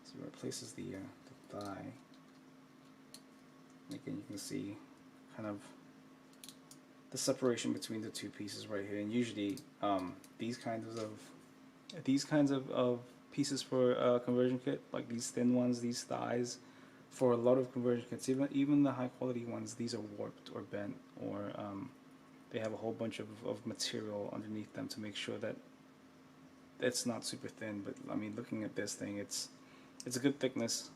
So it replaces the thigh. Again, you can see kind of the separation between the two pieces right here, and usually these kinds of pieces for conversion kit, like these thin ones, these thighs, for a lot of conversion kits, even the high quality ones, these are warped or bent, or they have a whole bunch of material underneath them to make sure that it's not super thin. But I mean, looking at this thing, it's a good thickness.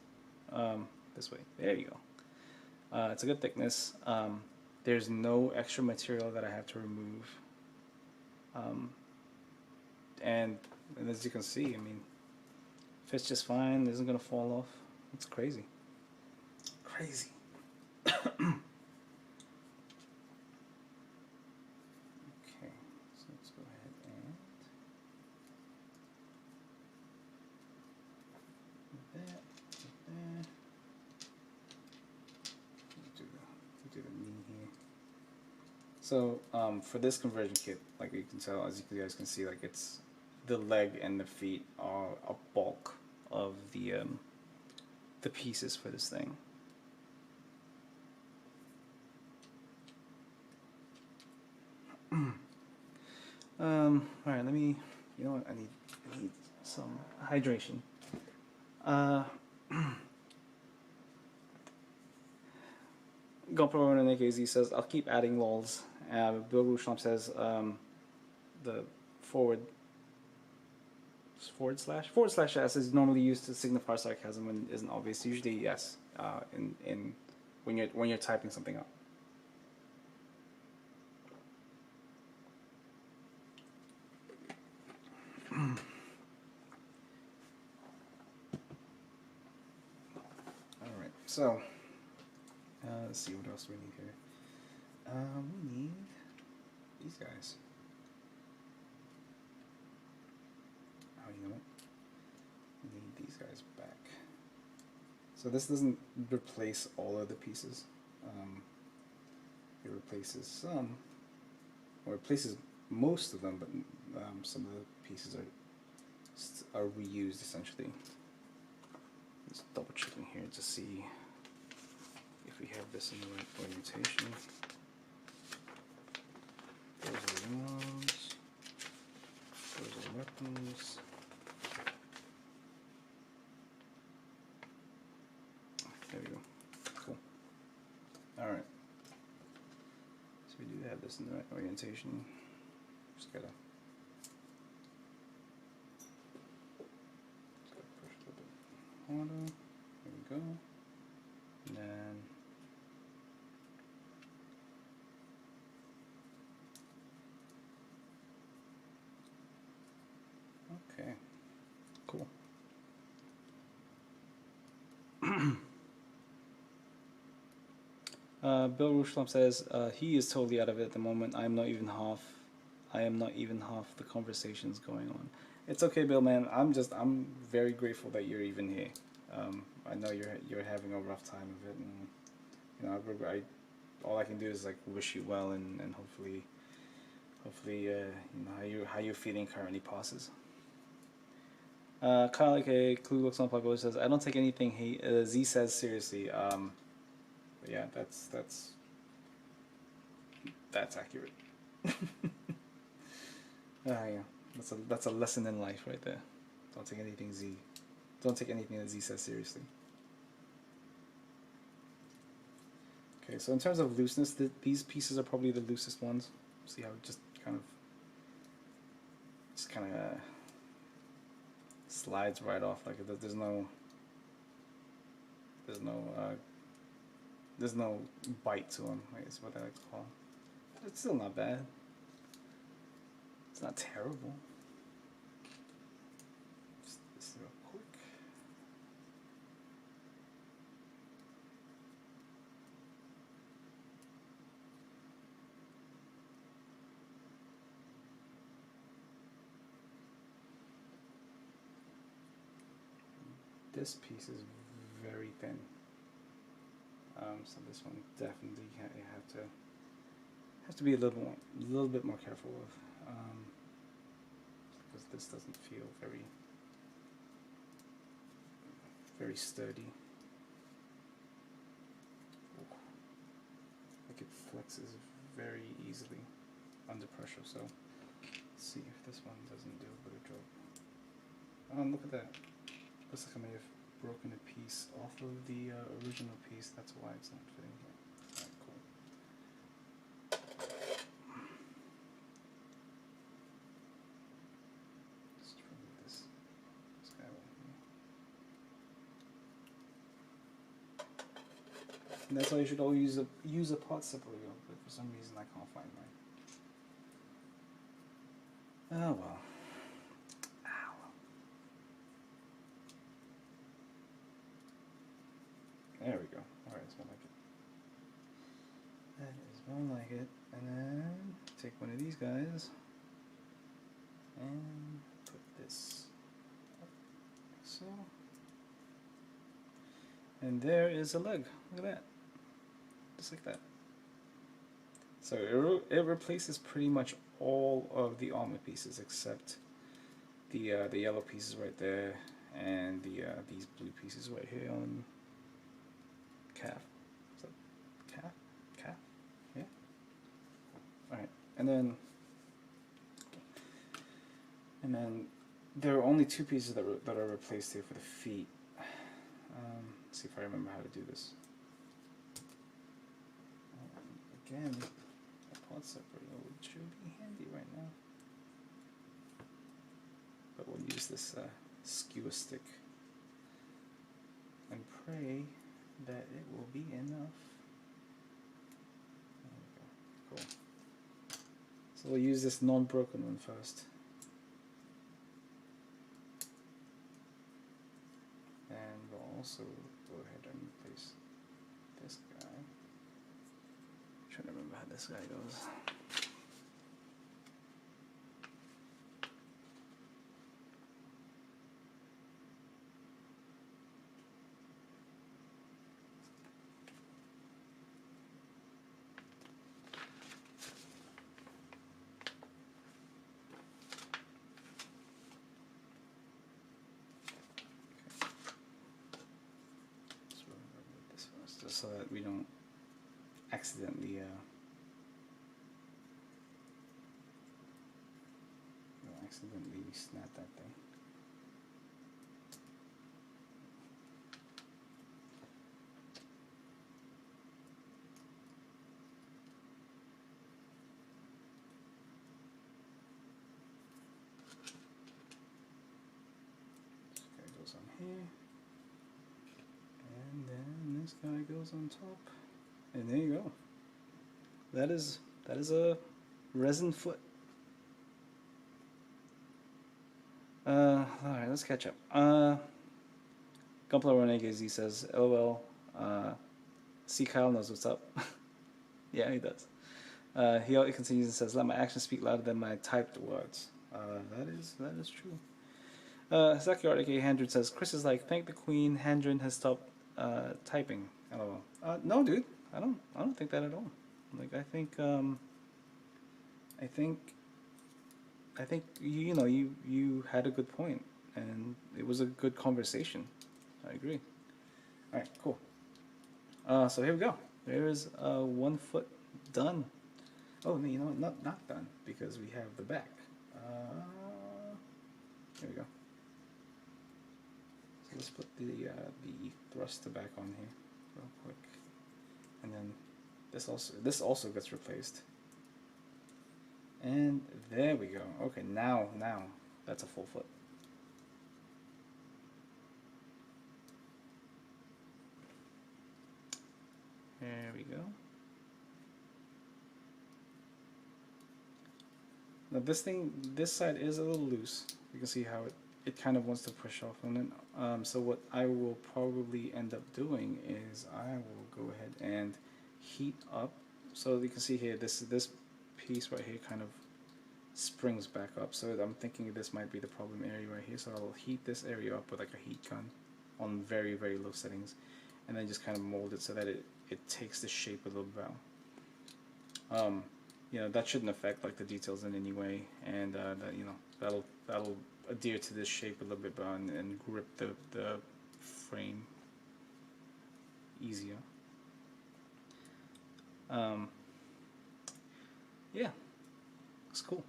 This way, there you go. It's a good thickness. There's no extra material that I have to remove. And as you can see, I mean, fits just fine. Isn't gonna fall off. It's crazy. Crazy. Okay, so let's go ahead and that. Do the knee here. So for this conversion kit, like you can tell, as you guys can see, like it's the leg and the feet are a bulk of the pieces for this thing. All right, let me. You know what? I need some hydration. Gunpla and AKZ says, I'll keep adding lols. Bill Rushlomp says, the forward slash s is normally used to signify sarcasm when it isn't obvious. Usually yes, in when you're typing something up. All right, so let's see what else we need here. We need these guys. Oh, you know what? We need these guys back. So this doesn't replace all of the pieces. It replaces some, or replaces most of them, but some of the pieces are reused essentially. Just double checking here to see if we have this in the right orientation. Those are wounds. Those are weapons. There we go. Cool. Alright. So we do have this in the right orientation. Just gotta push a little bit harder. There we go. And then okay, cool. Bill Rushlomp says he is totally out of it at the moment. I am not even half the conversations going on. It's okay, Bill, man. I'm very grateful that you're even here. I know you're having a rough time of it, and you know, all I can do is like wish you well, and hopefully you know how you're feeling currently passes. Kyle, aka Clue Looks Unpopular, says, I don't take anything Z says seriously. But yeah, that's accurate. Yeah, that's a lesson in life right there. Don't take anything that Z says seriously. Okay, so in terms of looseness, these pieces are probably the loosest ones. See how it just kind of slides right off, like there's no bite to them, I guess what I like to call it. It's still not bad. It's not terrible. Just this real quick. Okay. this piece is very thin. So this one definitely you have to be a little bit more careful with, because this doesn't feel very sturdy. Like it flexes very easily under pressure. So let's see if this one doesn't do a better job. Look at that. Looks like I may have broken a piece off of the original piece. That's why it's not fitting here. Alright, cool. Let's try this guy right here. And that's why you should always use a part separator, but for some reason I can't find mine. Oh well. There we go. Alright, it's more like it. That is more like it. And then take one of these guys and put this up like so. And there is a leg. Look at that. Just like that. So it replaces pretty much all of the armor pieces except the yellow pieces right there and these blue pieces right here on calf. Is that calf? Calf? Yeah. Alright, and then there are only two pieces that are replaced here for the feet. Let's see if I remember how to do this. Again, a part separator should be handy right now. But we'll use this skewer stick and pray that it will be enough. There we go. Cool. So we'll use this non-broken one first. And we'll also go ahead and replace this guy. I'm trying to remember how this guy goes. So that we don't accidentally snap that thing. This guy goes on here. And then this guy goes on top, and there you go. That is a resin foot. Alright, let's catch up. Gunpla Renegade says, LOL, see Kyle knows what's up. Yeah, he does. He continues and says, let my actions speak louder than my typed words. That is true. Zaki Arctic 800 says, Chris is like, thank the queen, Handren has stopped typing. LOL. No, dude, I don't think that at all. Like, I think you had a good point, and it was a good conversation. I agree. All right, cool. So here we go. There is 1 foot done. Oh, no, you know what? Not done, because we have the back. There we go. So let's put the thruster back on here real quick, and then this also gets replaced. And there we go. Okay, now that's a full foot. There we go. Now this side is a little loose. You can see how it kind of wants to push off on it. So what I will probably end up doing is I will go ahead and heat up. So you can see here, this piece right here kind of springs back up. So I'm thinking this might be the problem area right here. So I'll heat this area up with like a heat gun. on very, very low settings, and then just kind of mold it so that it takes the shape a little bit. You know, that shouldn't affect like the details in any way, and that, you know, that'll adhere to this shape a little bit better and grip the frame easier. Yeah, it's cool.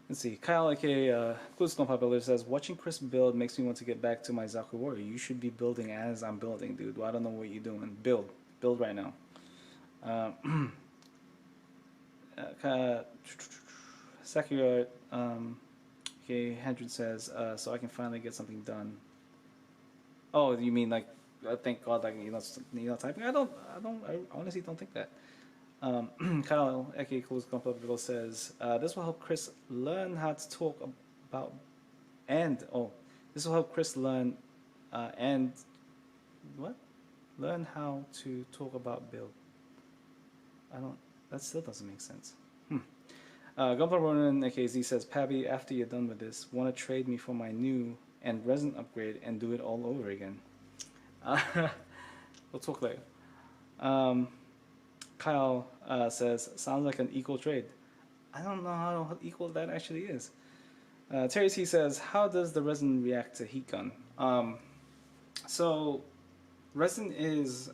Let's see. Kyle, aka Glue Popular, says, watching Chris build makes me want to get back to my Zaku Warrior. You should be building as I'm building, dude. Well, I don't know what you're doing. Build right now. Sakura, okay, Hendren says, so I can finally get something done. Oh, you mean like, thank God, like you're not typing? I honestly don't think that. Kyle, aka Cool's Gunpla, says, this will help Chris learn how to talk about, this will help Chris learn, learn how to talk about build. That still doesn't make sense. Gunpla Ronan, aka Z, says, Pabby, after you're done with this, want to trade me for my new and resin upgrade and do it all over again? We'll talk later. Kyle says, sounds like an equal trade. I don't know how equal that actually is. Terry T says, how does the resin react to heat gun? So resin is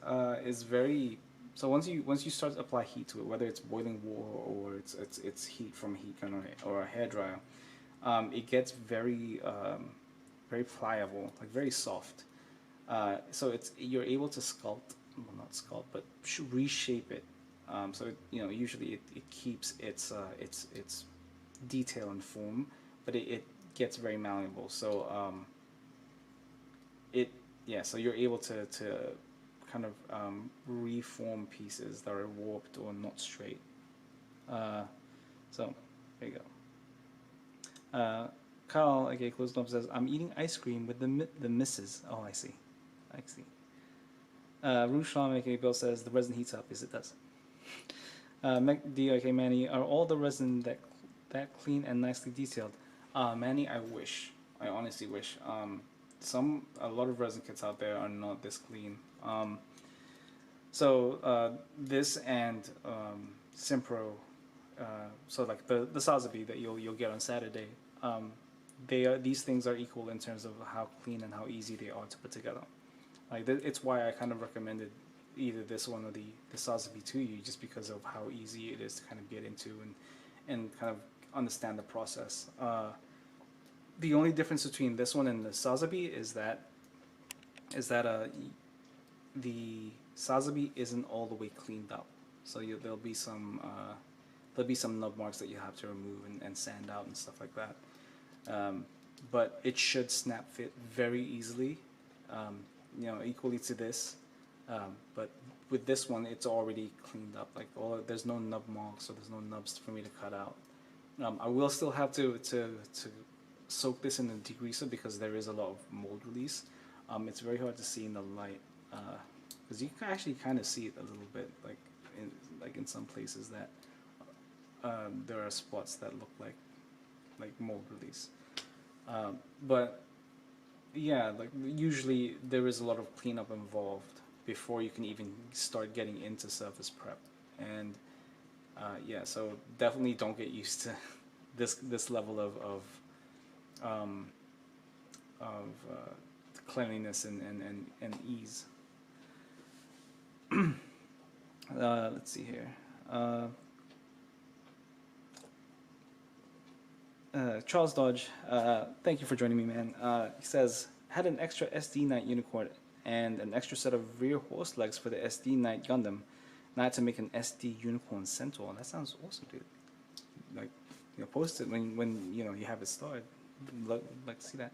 very, so once you start to apply heat to it, whether it's boiling water or it's heat from a heat gun or a hairdryer, it gets very very pliable, like very soft. So you're able to sculpt, well, not sculpt, but reshape it. So you know, usually it keeps its detail and form, but it gets very malleable. So so you're able to kind of reform pieces that are warped or not straight. So there you go. Kyle, okay, closed up, says, I'm eating ice cream with the missus. Oh, I see. Rushan, aka Bill, says, the resin heats up. Yes, it does. D, aka Manny, are all the resin that clean and nicely detailed? Manny, I wish. I honestly wish. A lot of resin kits out there are not this clean. So this and Simpro, so like the Sazabi that you'll get on Saturday, these things are equal in terms of how clean and how easy they are to put together. Like it's why I kind of recommended either this one or the Sazabi to you, just because of how easy it is to kind of get into and kind of understand the process. The only difference between this one and the Sazabi is that the Sazabi isn't all the way cleaned up, so there'll be some nub marks that you have to remove and sand out and stuff like that. But it should snap fit very easily, you know, equally to this. But with this one, it's already cleaned up. Like there's no nub marks, or there's no nubs for me to cut out. I will still have to soak this in a degreaser because there is a lot of mold release. It's very hard to see in the light because you can actually kind of see it a little bit, like in some places that there are spots that look like mold release. But yeah, like usually there is a lot of cleanup involved before you can even start getting into surface prep, and yeah, so definitely don't get used to this level of cleanliness and ease. Let's see here. Charles Dodge, thank you for joining me, man. He says, had an extra SD Knight unicorn and an extra set of rear horse legs for the SD Knight Gundam. Now I had to make an SD unicorn centaur. That sounds awesome, dude. Like, you know, post it when you know you have it started. Like to see that.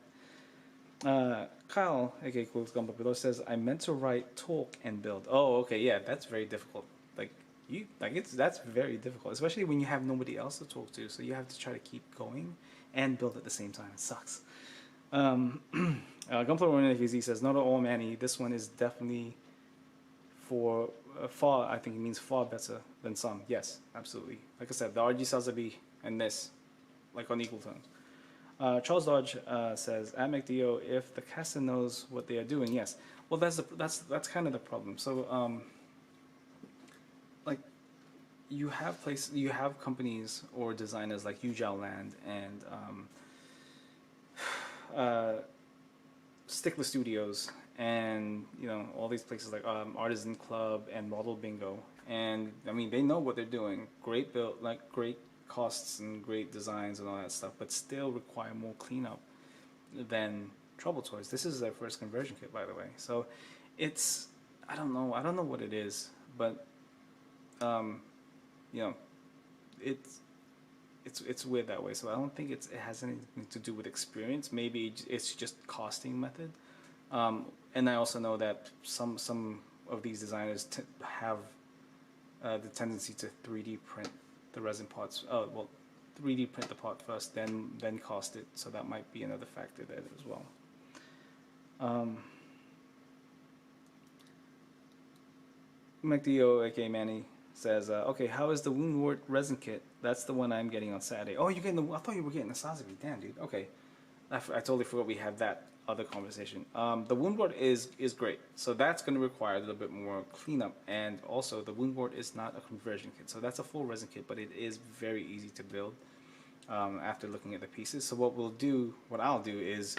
Kyle, aka Quills Gumbo below, says, I meant to write talk and build. Oh, okay, yeah, that's very difficult. That's very difficult, especially when you have nobody else to talk to. So you have to try to keep going and build at the same time. It sucks. Gunpla says, not at all, Manny. This one is definitely for far. I think it means far better than some. Yes, absolutely. Like I said, the RG Sazabi and this, like on equal terms. Charles Dodge says, at McDO, if the caster knows what they are doing, yes. Well, that's kind of the problem. So, like, you have companies or designers like Yujao Land and Stickler Studios, and all these places like Artisan Club and Model Bingo, and I mean they know what they're doing. Great build, like great costs and great designs and all that stuff, but still require more cleanup than Trouble Toys. This is their first conversion kit, by the way. So it's I don't know what it is, but you know it's weird that way. So I don't think it has anything to do with experience. Maybe it's just costing method. And I also know that some of these designers have the tendency to 3D print the resin parts. Oh well, 3D print the part first, then cost it. So that might be another factor there as well. McDO, aka Manny, says, okay, how is the Woundwort resin kit? That's the one I'm getting on Saturday. Oh, you're getting I thought you were getting the Sazabi. Damn, dude. Okay. I totally forgot we had that other conversation. The Woundwort is great. So that's going to require a little bit more cleanup. And also, the Woundwort is not a conversion kit. So that's a full resin kit, but it is very easy to build after looking at the pieces. So what I'll do is,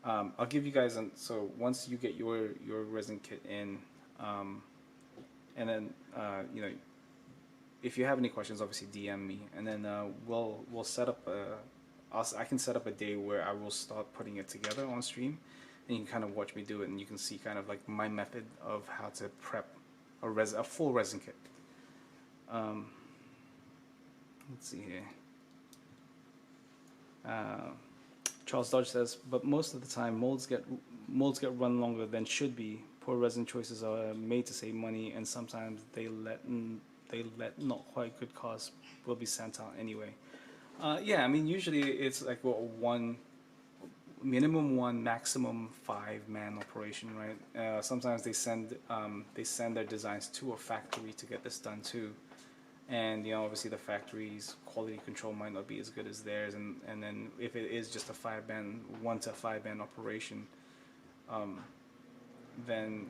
I'll give you guys, so once you get your resin kit in, and then, if you have any questions, obviously DM me, and then we'll set up I can set up a day where I will start putting it together on stream, and you can kind of watch me do it, and you can see kind of like my method of how to prep a full resin kit. Let's see here. Charles Dodge says, but most of the time molds get run longer than should be. Poor resin choices are made to save money, and sometimes they let not quite good costs will be sent out anyway. Yeah, I mean usually it's like minimum one, maximum 5-man operation, right? Sometimes they send their designs to a factory to get this done too, and obviously the factory's quality control might not be as good as theirs, and then if it is just a 1 to 5-man operation, then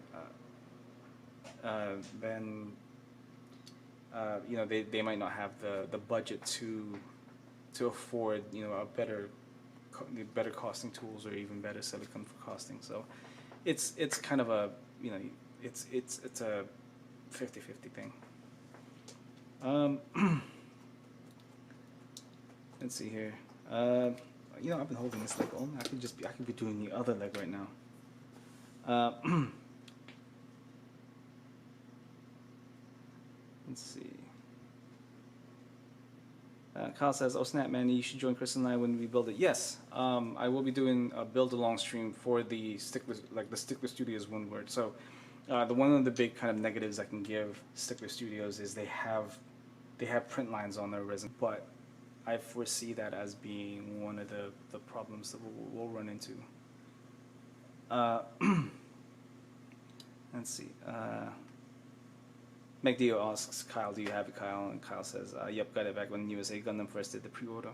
they might not have the budget to afford a better costing tools or even better silicone for costing. So it's kind of a it's a 50-50 thing. Let's see here. I've been holding this leg on. I could be doing the other leg right now. Let's see. Kyle says, "Oh snap, man! You should join Chris and I when we build it." Yes, I will be doing a build along stream for the Stickler, like the Stickler Studios Woundwort. So, one of the big kind of negatives I can give Stickler Studios is they have print lines on their resin, but I foresee that as being one of the problems that we'll run into. Let's see. McDeo asks Kyle, "Do you have it, Kyle?" And Kyle says, "Yep, got it back when USA Gundam first did the pre-order."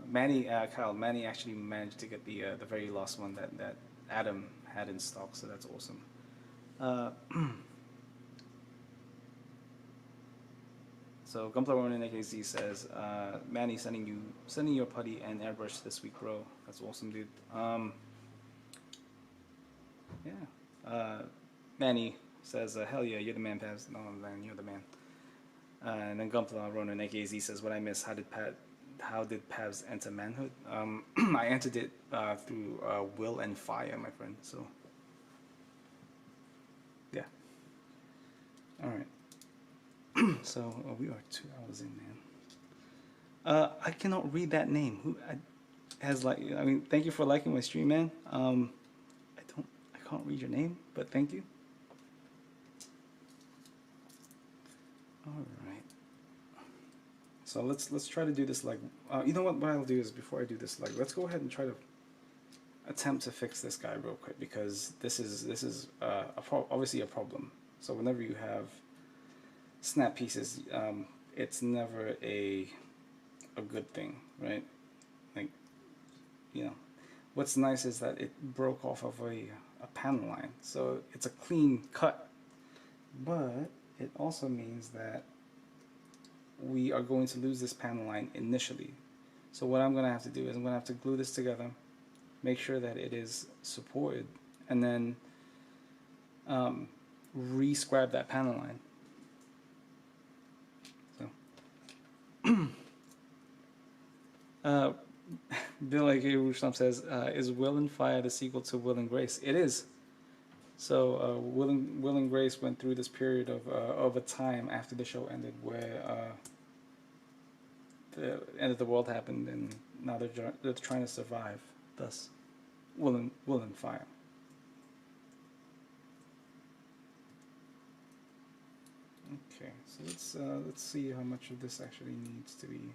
Manny actually managed to get the very last one that Adam had in stock, so that's awesome. So Gunpla Ronin AKZ says, "Manny, sending your putty and airbrush this week, bro. That's awesome, dude." Manny says, "Hell yeah, you're the man, Pabz." No, man, you're the man. And then Gunpla Ronin AKZ says, "What I missed? How did Pabz enter manhood?" I entered it through will and fire, my friend. So yeah. All right. So we are 2 hours in, man. I cannot read that name. Who has thank you for liking my stream, man. I can't read your name, but thank you. All right. So let's try to do this like you know what I'll do is before I do this let's go ahead and try to attempt to fix this guy real quick, because this is obviously a problem. So whenever you have snap pieces, it's never a a good thing, right? Like, you know, what's nice is that it broke off of a panel line, so it's a clean cut. But it also means that we are going to lose this panel line initially. So what I'm going to have to do is I'm going to have to glue this together, make sure that it is supported, and then re-scribe that panel line. So, Bill A.K. Rushdom says, is Will and Fire the sequel to Will and Grace? It is. So Will and Grace went through this period of a time after the show ended where the end of the world happened, and now they're trying to survive. Thus, Will and Fire. Okay, so let's see how much of this actually needs to be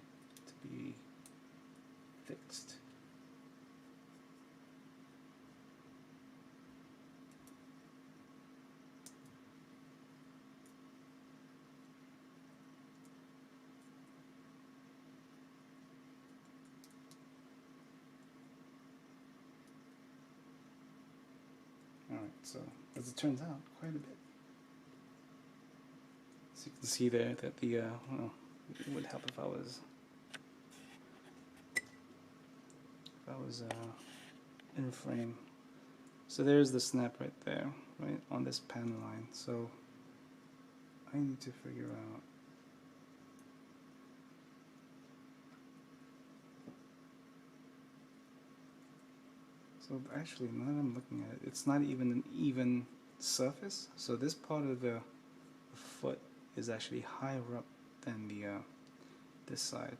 fixed. Alright, so as it turns out, quite a bit. So you can see there that the, well, it would help if I was in frame. So there's the snap right there, right, on this panel line. So I need to figure out so actually, now that I'm looking at it, it's not even an even surface. So this part of the foot is actually higher up than the this side.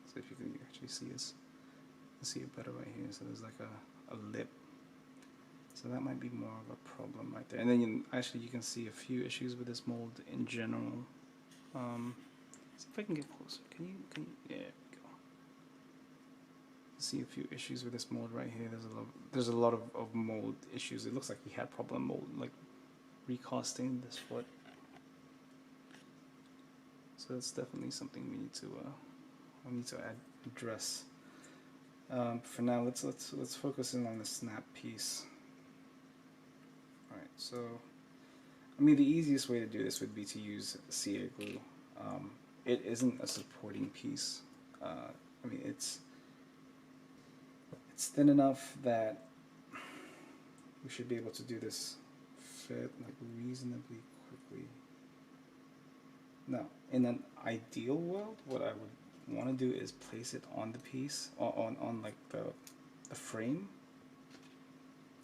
So if you can actually see this, you see it better right here. So there's like a lip. So that might be more of a problem right there. And then actually you can see a few issues with this mold in general. See if I can get closer. Can you? Yeah, there we go. See a few issues with this mold right here. There's a lot of mold issues. It looks like he had problem mold, like recasting this foot. So that's definitely something we need to address. For now, let's focus in on the snap piece. All right, so I mean the easiest way to do this would be to use CA glue. It isn't a supporting piece. I mean it's thin enough that we should be able to do this fit like reasonably quickly. Now, in an ideal world, what I would want to do is place it on the piece, on like the frame,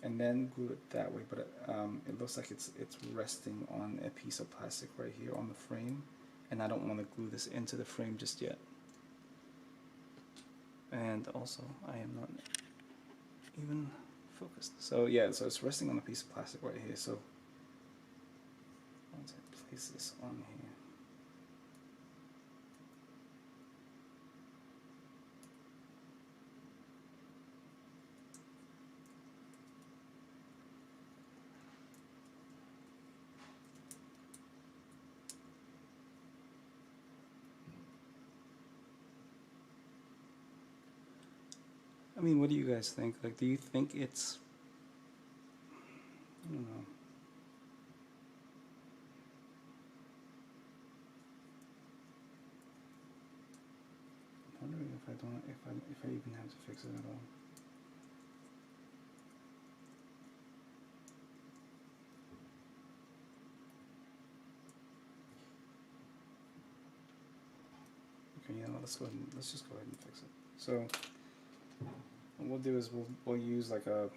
and then glue it that way. But it looks like it's resting on a piece of plastic right here on the frame, and I don't want to glue this into the frame just yet. And also, I am not even focused. So yeah, so it's resting on a piece of plastic right here. So once I place this on here, I mean, what do you guys think? Like, do you think it's, I don't know. I'm wondering if I even have to fix it at all. Okay, yeah, let's just go ahead and fix it. So what we'll do is we'll use like a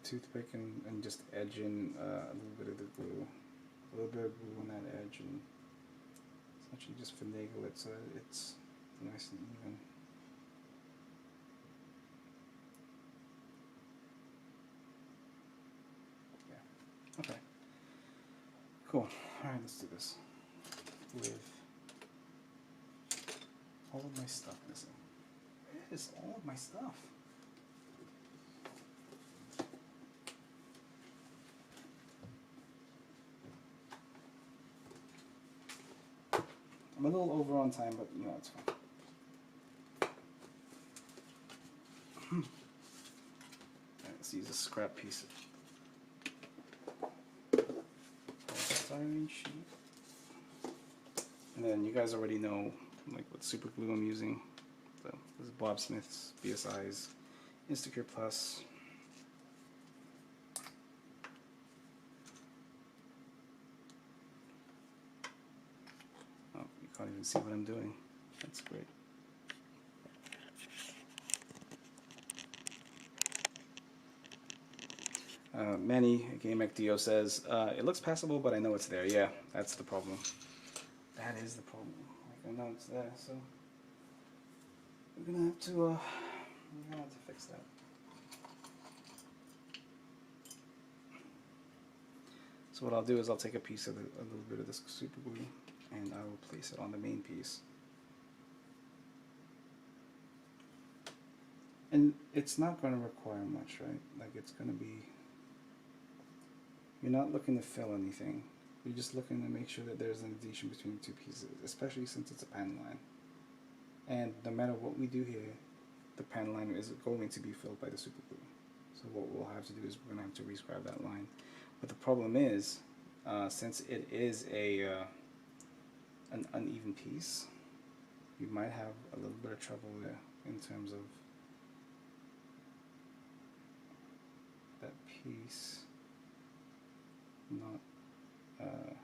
toothpick and just edge in a little bit of the glue, a little bit of glue on that edge, and essentially just finagle it so that it's nice and even. Yeah. Okay. Cool. All right, let's do this with all of my stuff missing. Where is all of my stuff? I'm a little over on time, but you know, it's fine. a scrap piece of styrene sheet. And then you guys already know like what super glue I'm using. So this is Bob Smith's BSI's Instacure Plus. Oh, you can't even see what I'm doing. That's great. Manny, GameXDO says, it looks passable, but I know it's there. Yeah, that's the problem. That is the problem. Like, I know it's there, so we're gonna have to fix that. So what I'll do is I'll take a piece of a little bit of this super glue, and I will place it on the main piece. And it's not going to require much, right? Like it's going to be, you're not looking to fill anything. You're just looking to make sure that there's an adhesion between the two pieces, especially since it's a panel line. And no matter what we do here, the panel line is going to be filled by the super glue. So what we'll have to do is we're going to have to rescribe that line. But the problem is, since it is an uneven piece, you might have a little bit of trouble there in terms of that piece not oh,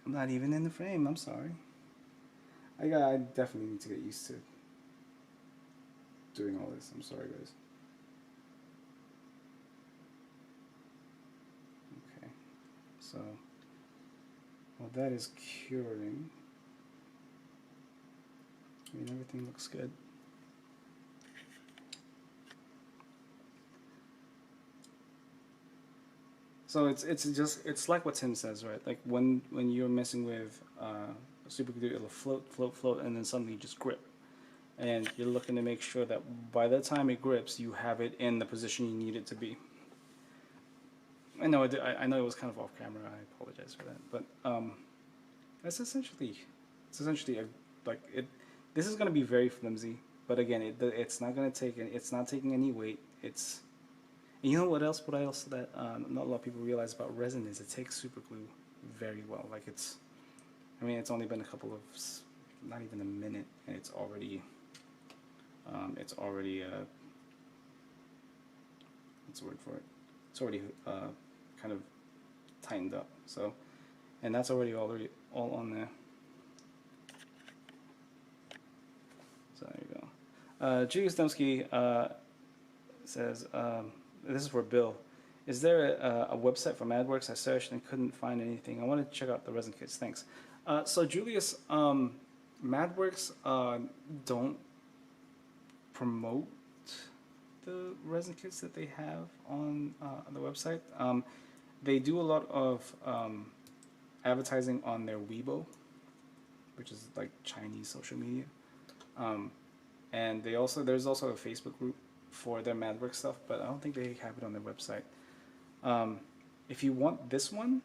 I'm not even in the frame. I'm sorry. I definitely need to get used to doing all this. I'm sorry, guys. Okay, so while that is curing, I mean, everything looks good. So it's like what Tim says, right? Like when you're messing with super glue, it'll float, and then suddenly just grip. And you're looking to make sure that by the time it grips, you have it in the position you need it to be. I know I know it was kind of off camera. I apologize for that, but that's essentially This is going to be very flimsy, but again, it's not going to take it's not taking any weight. It's, and you know what else? What else that not a lot of people realize about resin is it takes super glue very well. Like it's, I mean, it's only been a couple of, not even a minute, and it's already what's the word for it? It's already kind of tightened up. So, and that's already all on there. So there you go. Julius Demsky says, this is for Bill. Is there a website for MadWorks? I searched and couldn't find anything. I want to check out the resin kits. Thanks. So Julius, MadWorks don't promote the resin kits that they have on the website. They do a lot of advertising on their Weibo, which is like Chinese social media. And there's also a Facebook group for their MadWorks stuff, but I don't think they have it on their website. If you want this one,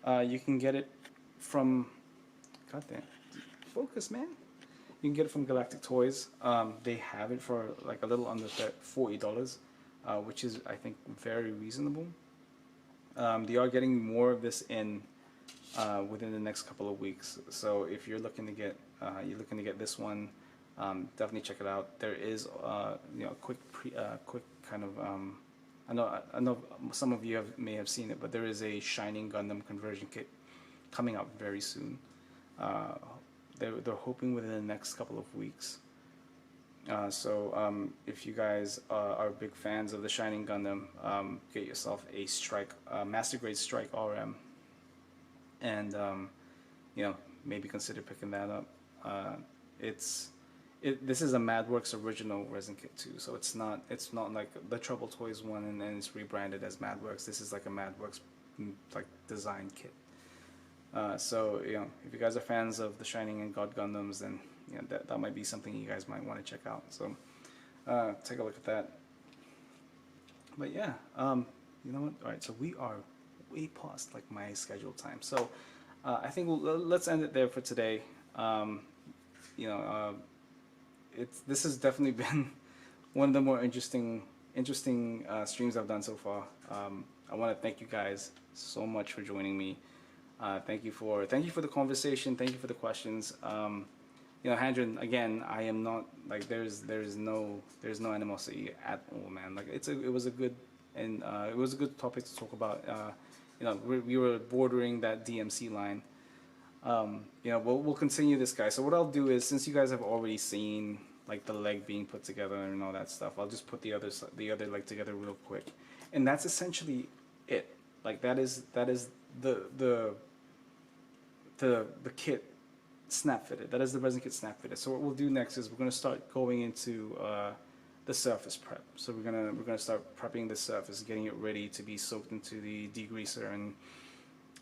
you can get it from, goddamn, focus, man. You can get it from Galactic Toys. They have it for like a little under $40, which is, I think, very reasonable. They are getting more of this in within the next couple of weeks. So if you're looking to get this one, definitely check it out. There is quick kind of I know some of you may have seen it, but there is a Shining Gundam conversion kit coming out very soon. They're hoping within the next couple of weeks. So if you guys are big fans of the Shining Gundam, get yourself a Strike, Master Grade Strike RM, and maybe consider picking that up. This is a MadWorks original resin kit too, so it's not like the Trouble Toys one and then it's rebranded as MadWorks. This is like a MadWorks like design kit. So if you guys are fans of the Shining and God Gundams, then that might be something you guys might want to check out. So take a look at that. But yeah, you know what? All right, so we are way past like my scheduled time. So I think let's end it there for today. you know, this has definitely been one of the more interesting streams I've done so far. I want to thank you guys so much for joining me. Thank you for the conversation. Thank you for the questions. You know, Handren, again, I am not like there's no animosity at all, man. Like it was a good and it was a good topic to talk about. You know, we were bordering that DMC line. You know, we'll continue this, guy. So what I'll do is, since you guys have already seen like the leg being put together and all that stuff, I'll just put the other leg together real quick, and that's essentially it. Like that is the kit snap fitted. That is the resin kit snap fitted. So what we'll do next is we're gonna start going into the surface prep. So we're gonna start prepping the surface, getting it ready to be soaked into the degreaser,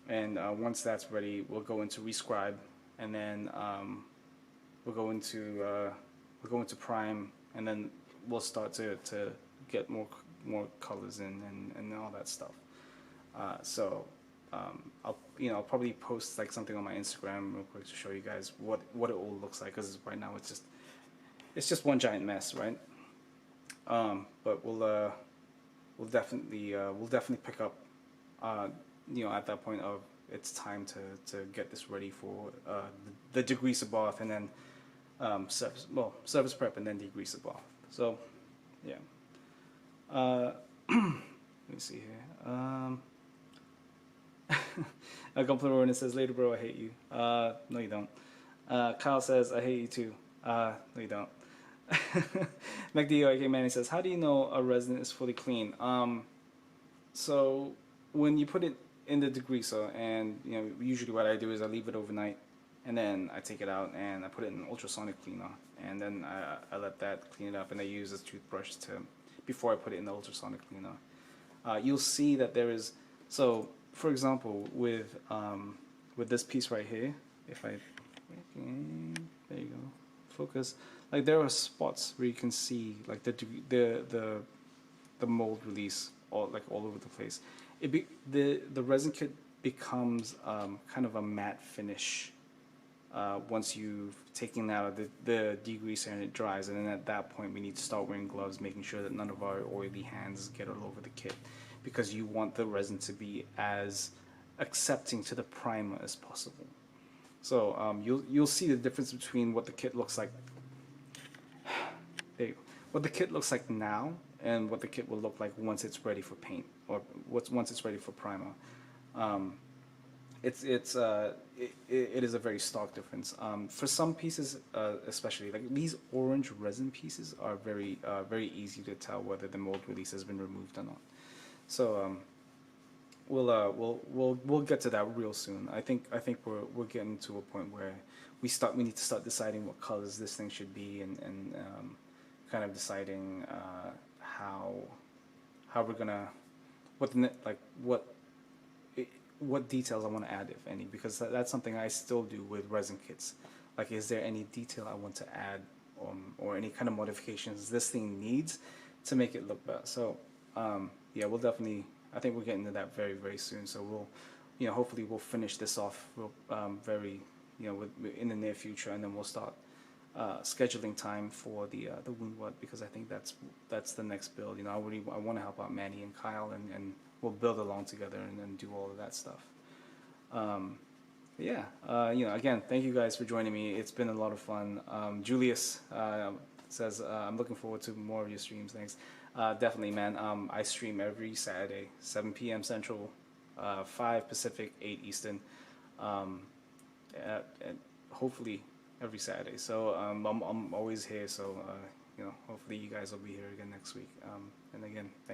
and once that's ready, we'll go into rescribe, and then we'll go into prime, and then we'll start to get more colors in and all that stuff. So I'll probably post like something on my Instagram real quick to show you guys what it all looks like, because right now it's just one giant mess, right? But we'll definitely pick up you know, at that point of it's time to get this ready for the degreaser bath, and then surface prep, and then degreaser bath. So yeah. Let me see here. Gunpla says, later bro, I hate you. No you don't. Kyle says, I hate you too. No you don't. MacDio, Manny says, how do you know a resin is fully clean? So when you put it in the degreaser, and you know, usually what I do is I leave it overnight, and then I take it out and I put it in ultrasonic cleaner, and then I let that clean it up, and I use a toothbrush before I put it in the ultrasonic cleaner. You'll see that there is, so for example, with this piece right here, if I, there you go, focus, like there are spots where you can see like the mold release all over the place. The resin kit becomes kind of a matte finish once you've taken out of the degreaser and it dries, and then at that point we need to start wearing gloves, making sure that none of our oily hands get all over the kit, because you want the resin to be as accepting to the primer as possible. So you'll see the difference between what the kit looks like. There you go. What the kit looks like now and what the kit will look like once it's ready for paint, or once it's ready for primer. It is a very stark difference. For some pieces, especially like these orange resin pieces, are very easy to tell whether the mold release has been removed or not. So we'll get to that real soon. I think we're getting to a point where we need to start deciding what colors this thing should be, and kind of deciding how we're gonna what details I want to add, if any, because that's something I still do with resin kits. Like, is there any detail I want to add, or any kind of modifications this thing needs to make it look better? So yeah, we'll definitely, I think we're getting to that very, very soon. So we'll, you know, hopefully we'll finish this off very, you know, in the near future, and then we'll start scheduling time for the wound wet, because I think that's the next build. You know, I want to help out Manny and Kyle, and we'll build along together and then do all of that stuff. Yeah, you know, again, thank you guys for joining me. It's been a lot of fun. Julius says, I'm looking forward to more of your streams. Thanks. Definitely, man. I stream every Saturday, 7 p.m. Central, 5 Pacific, 8 Eastern, and hopefully every Saturday. So I'm always here. So you know, hopefully you guys will be here again next week. And again, thank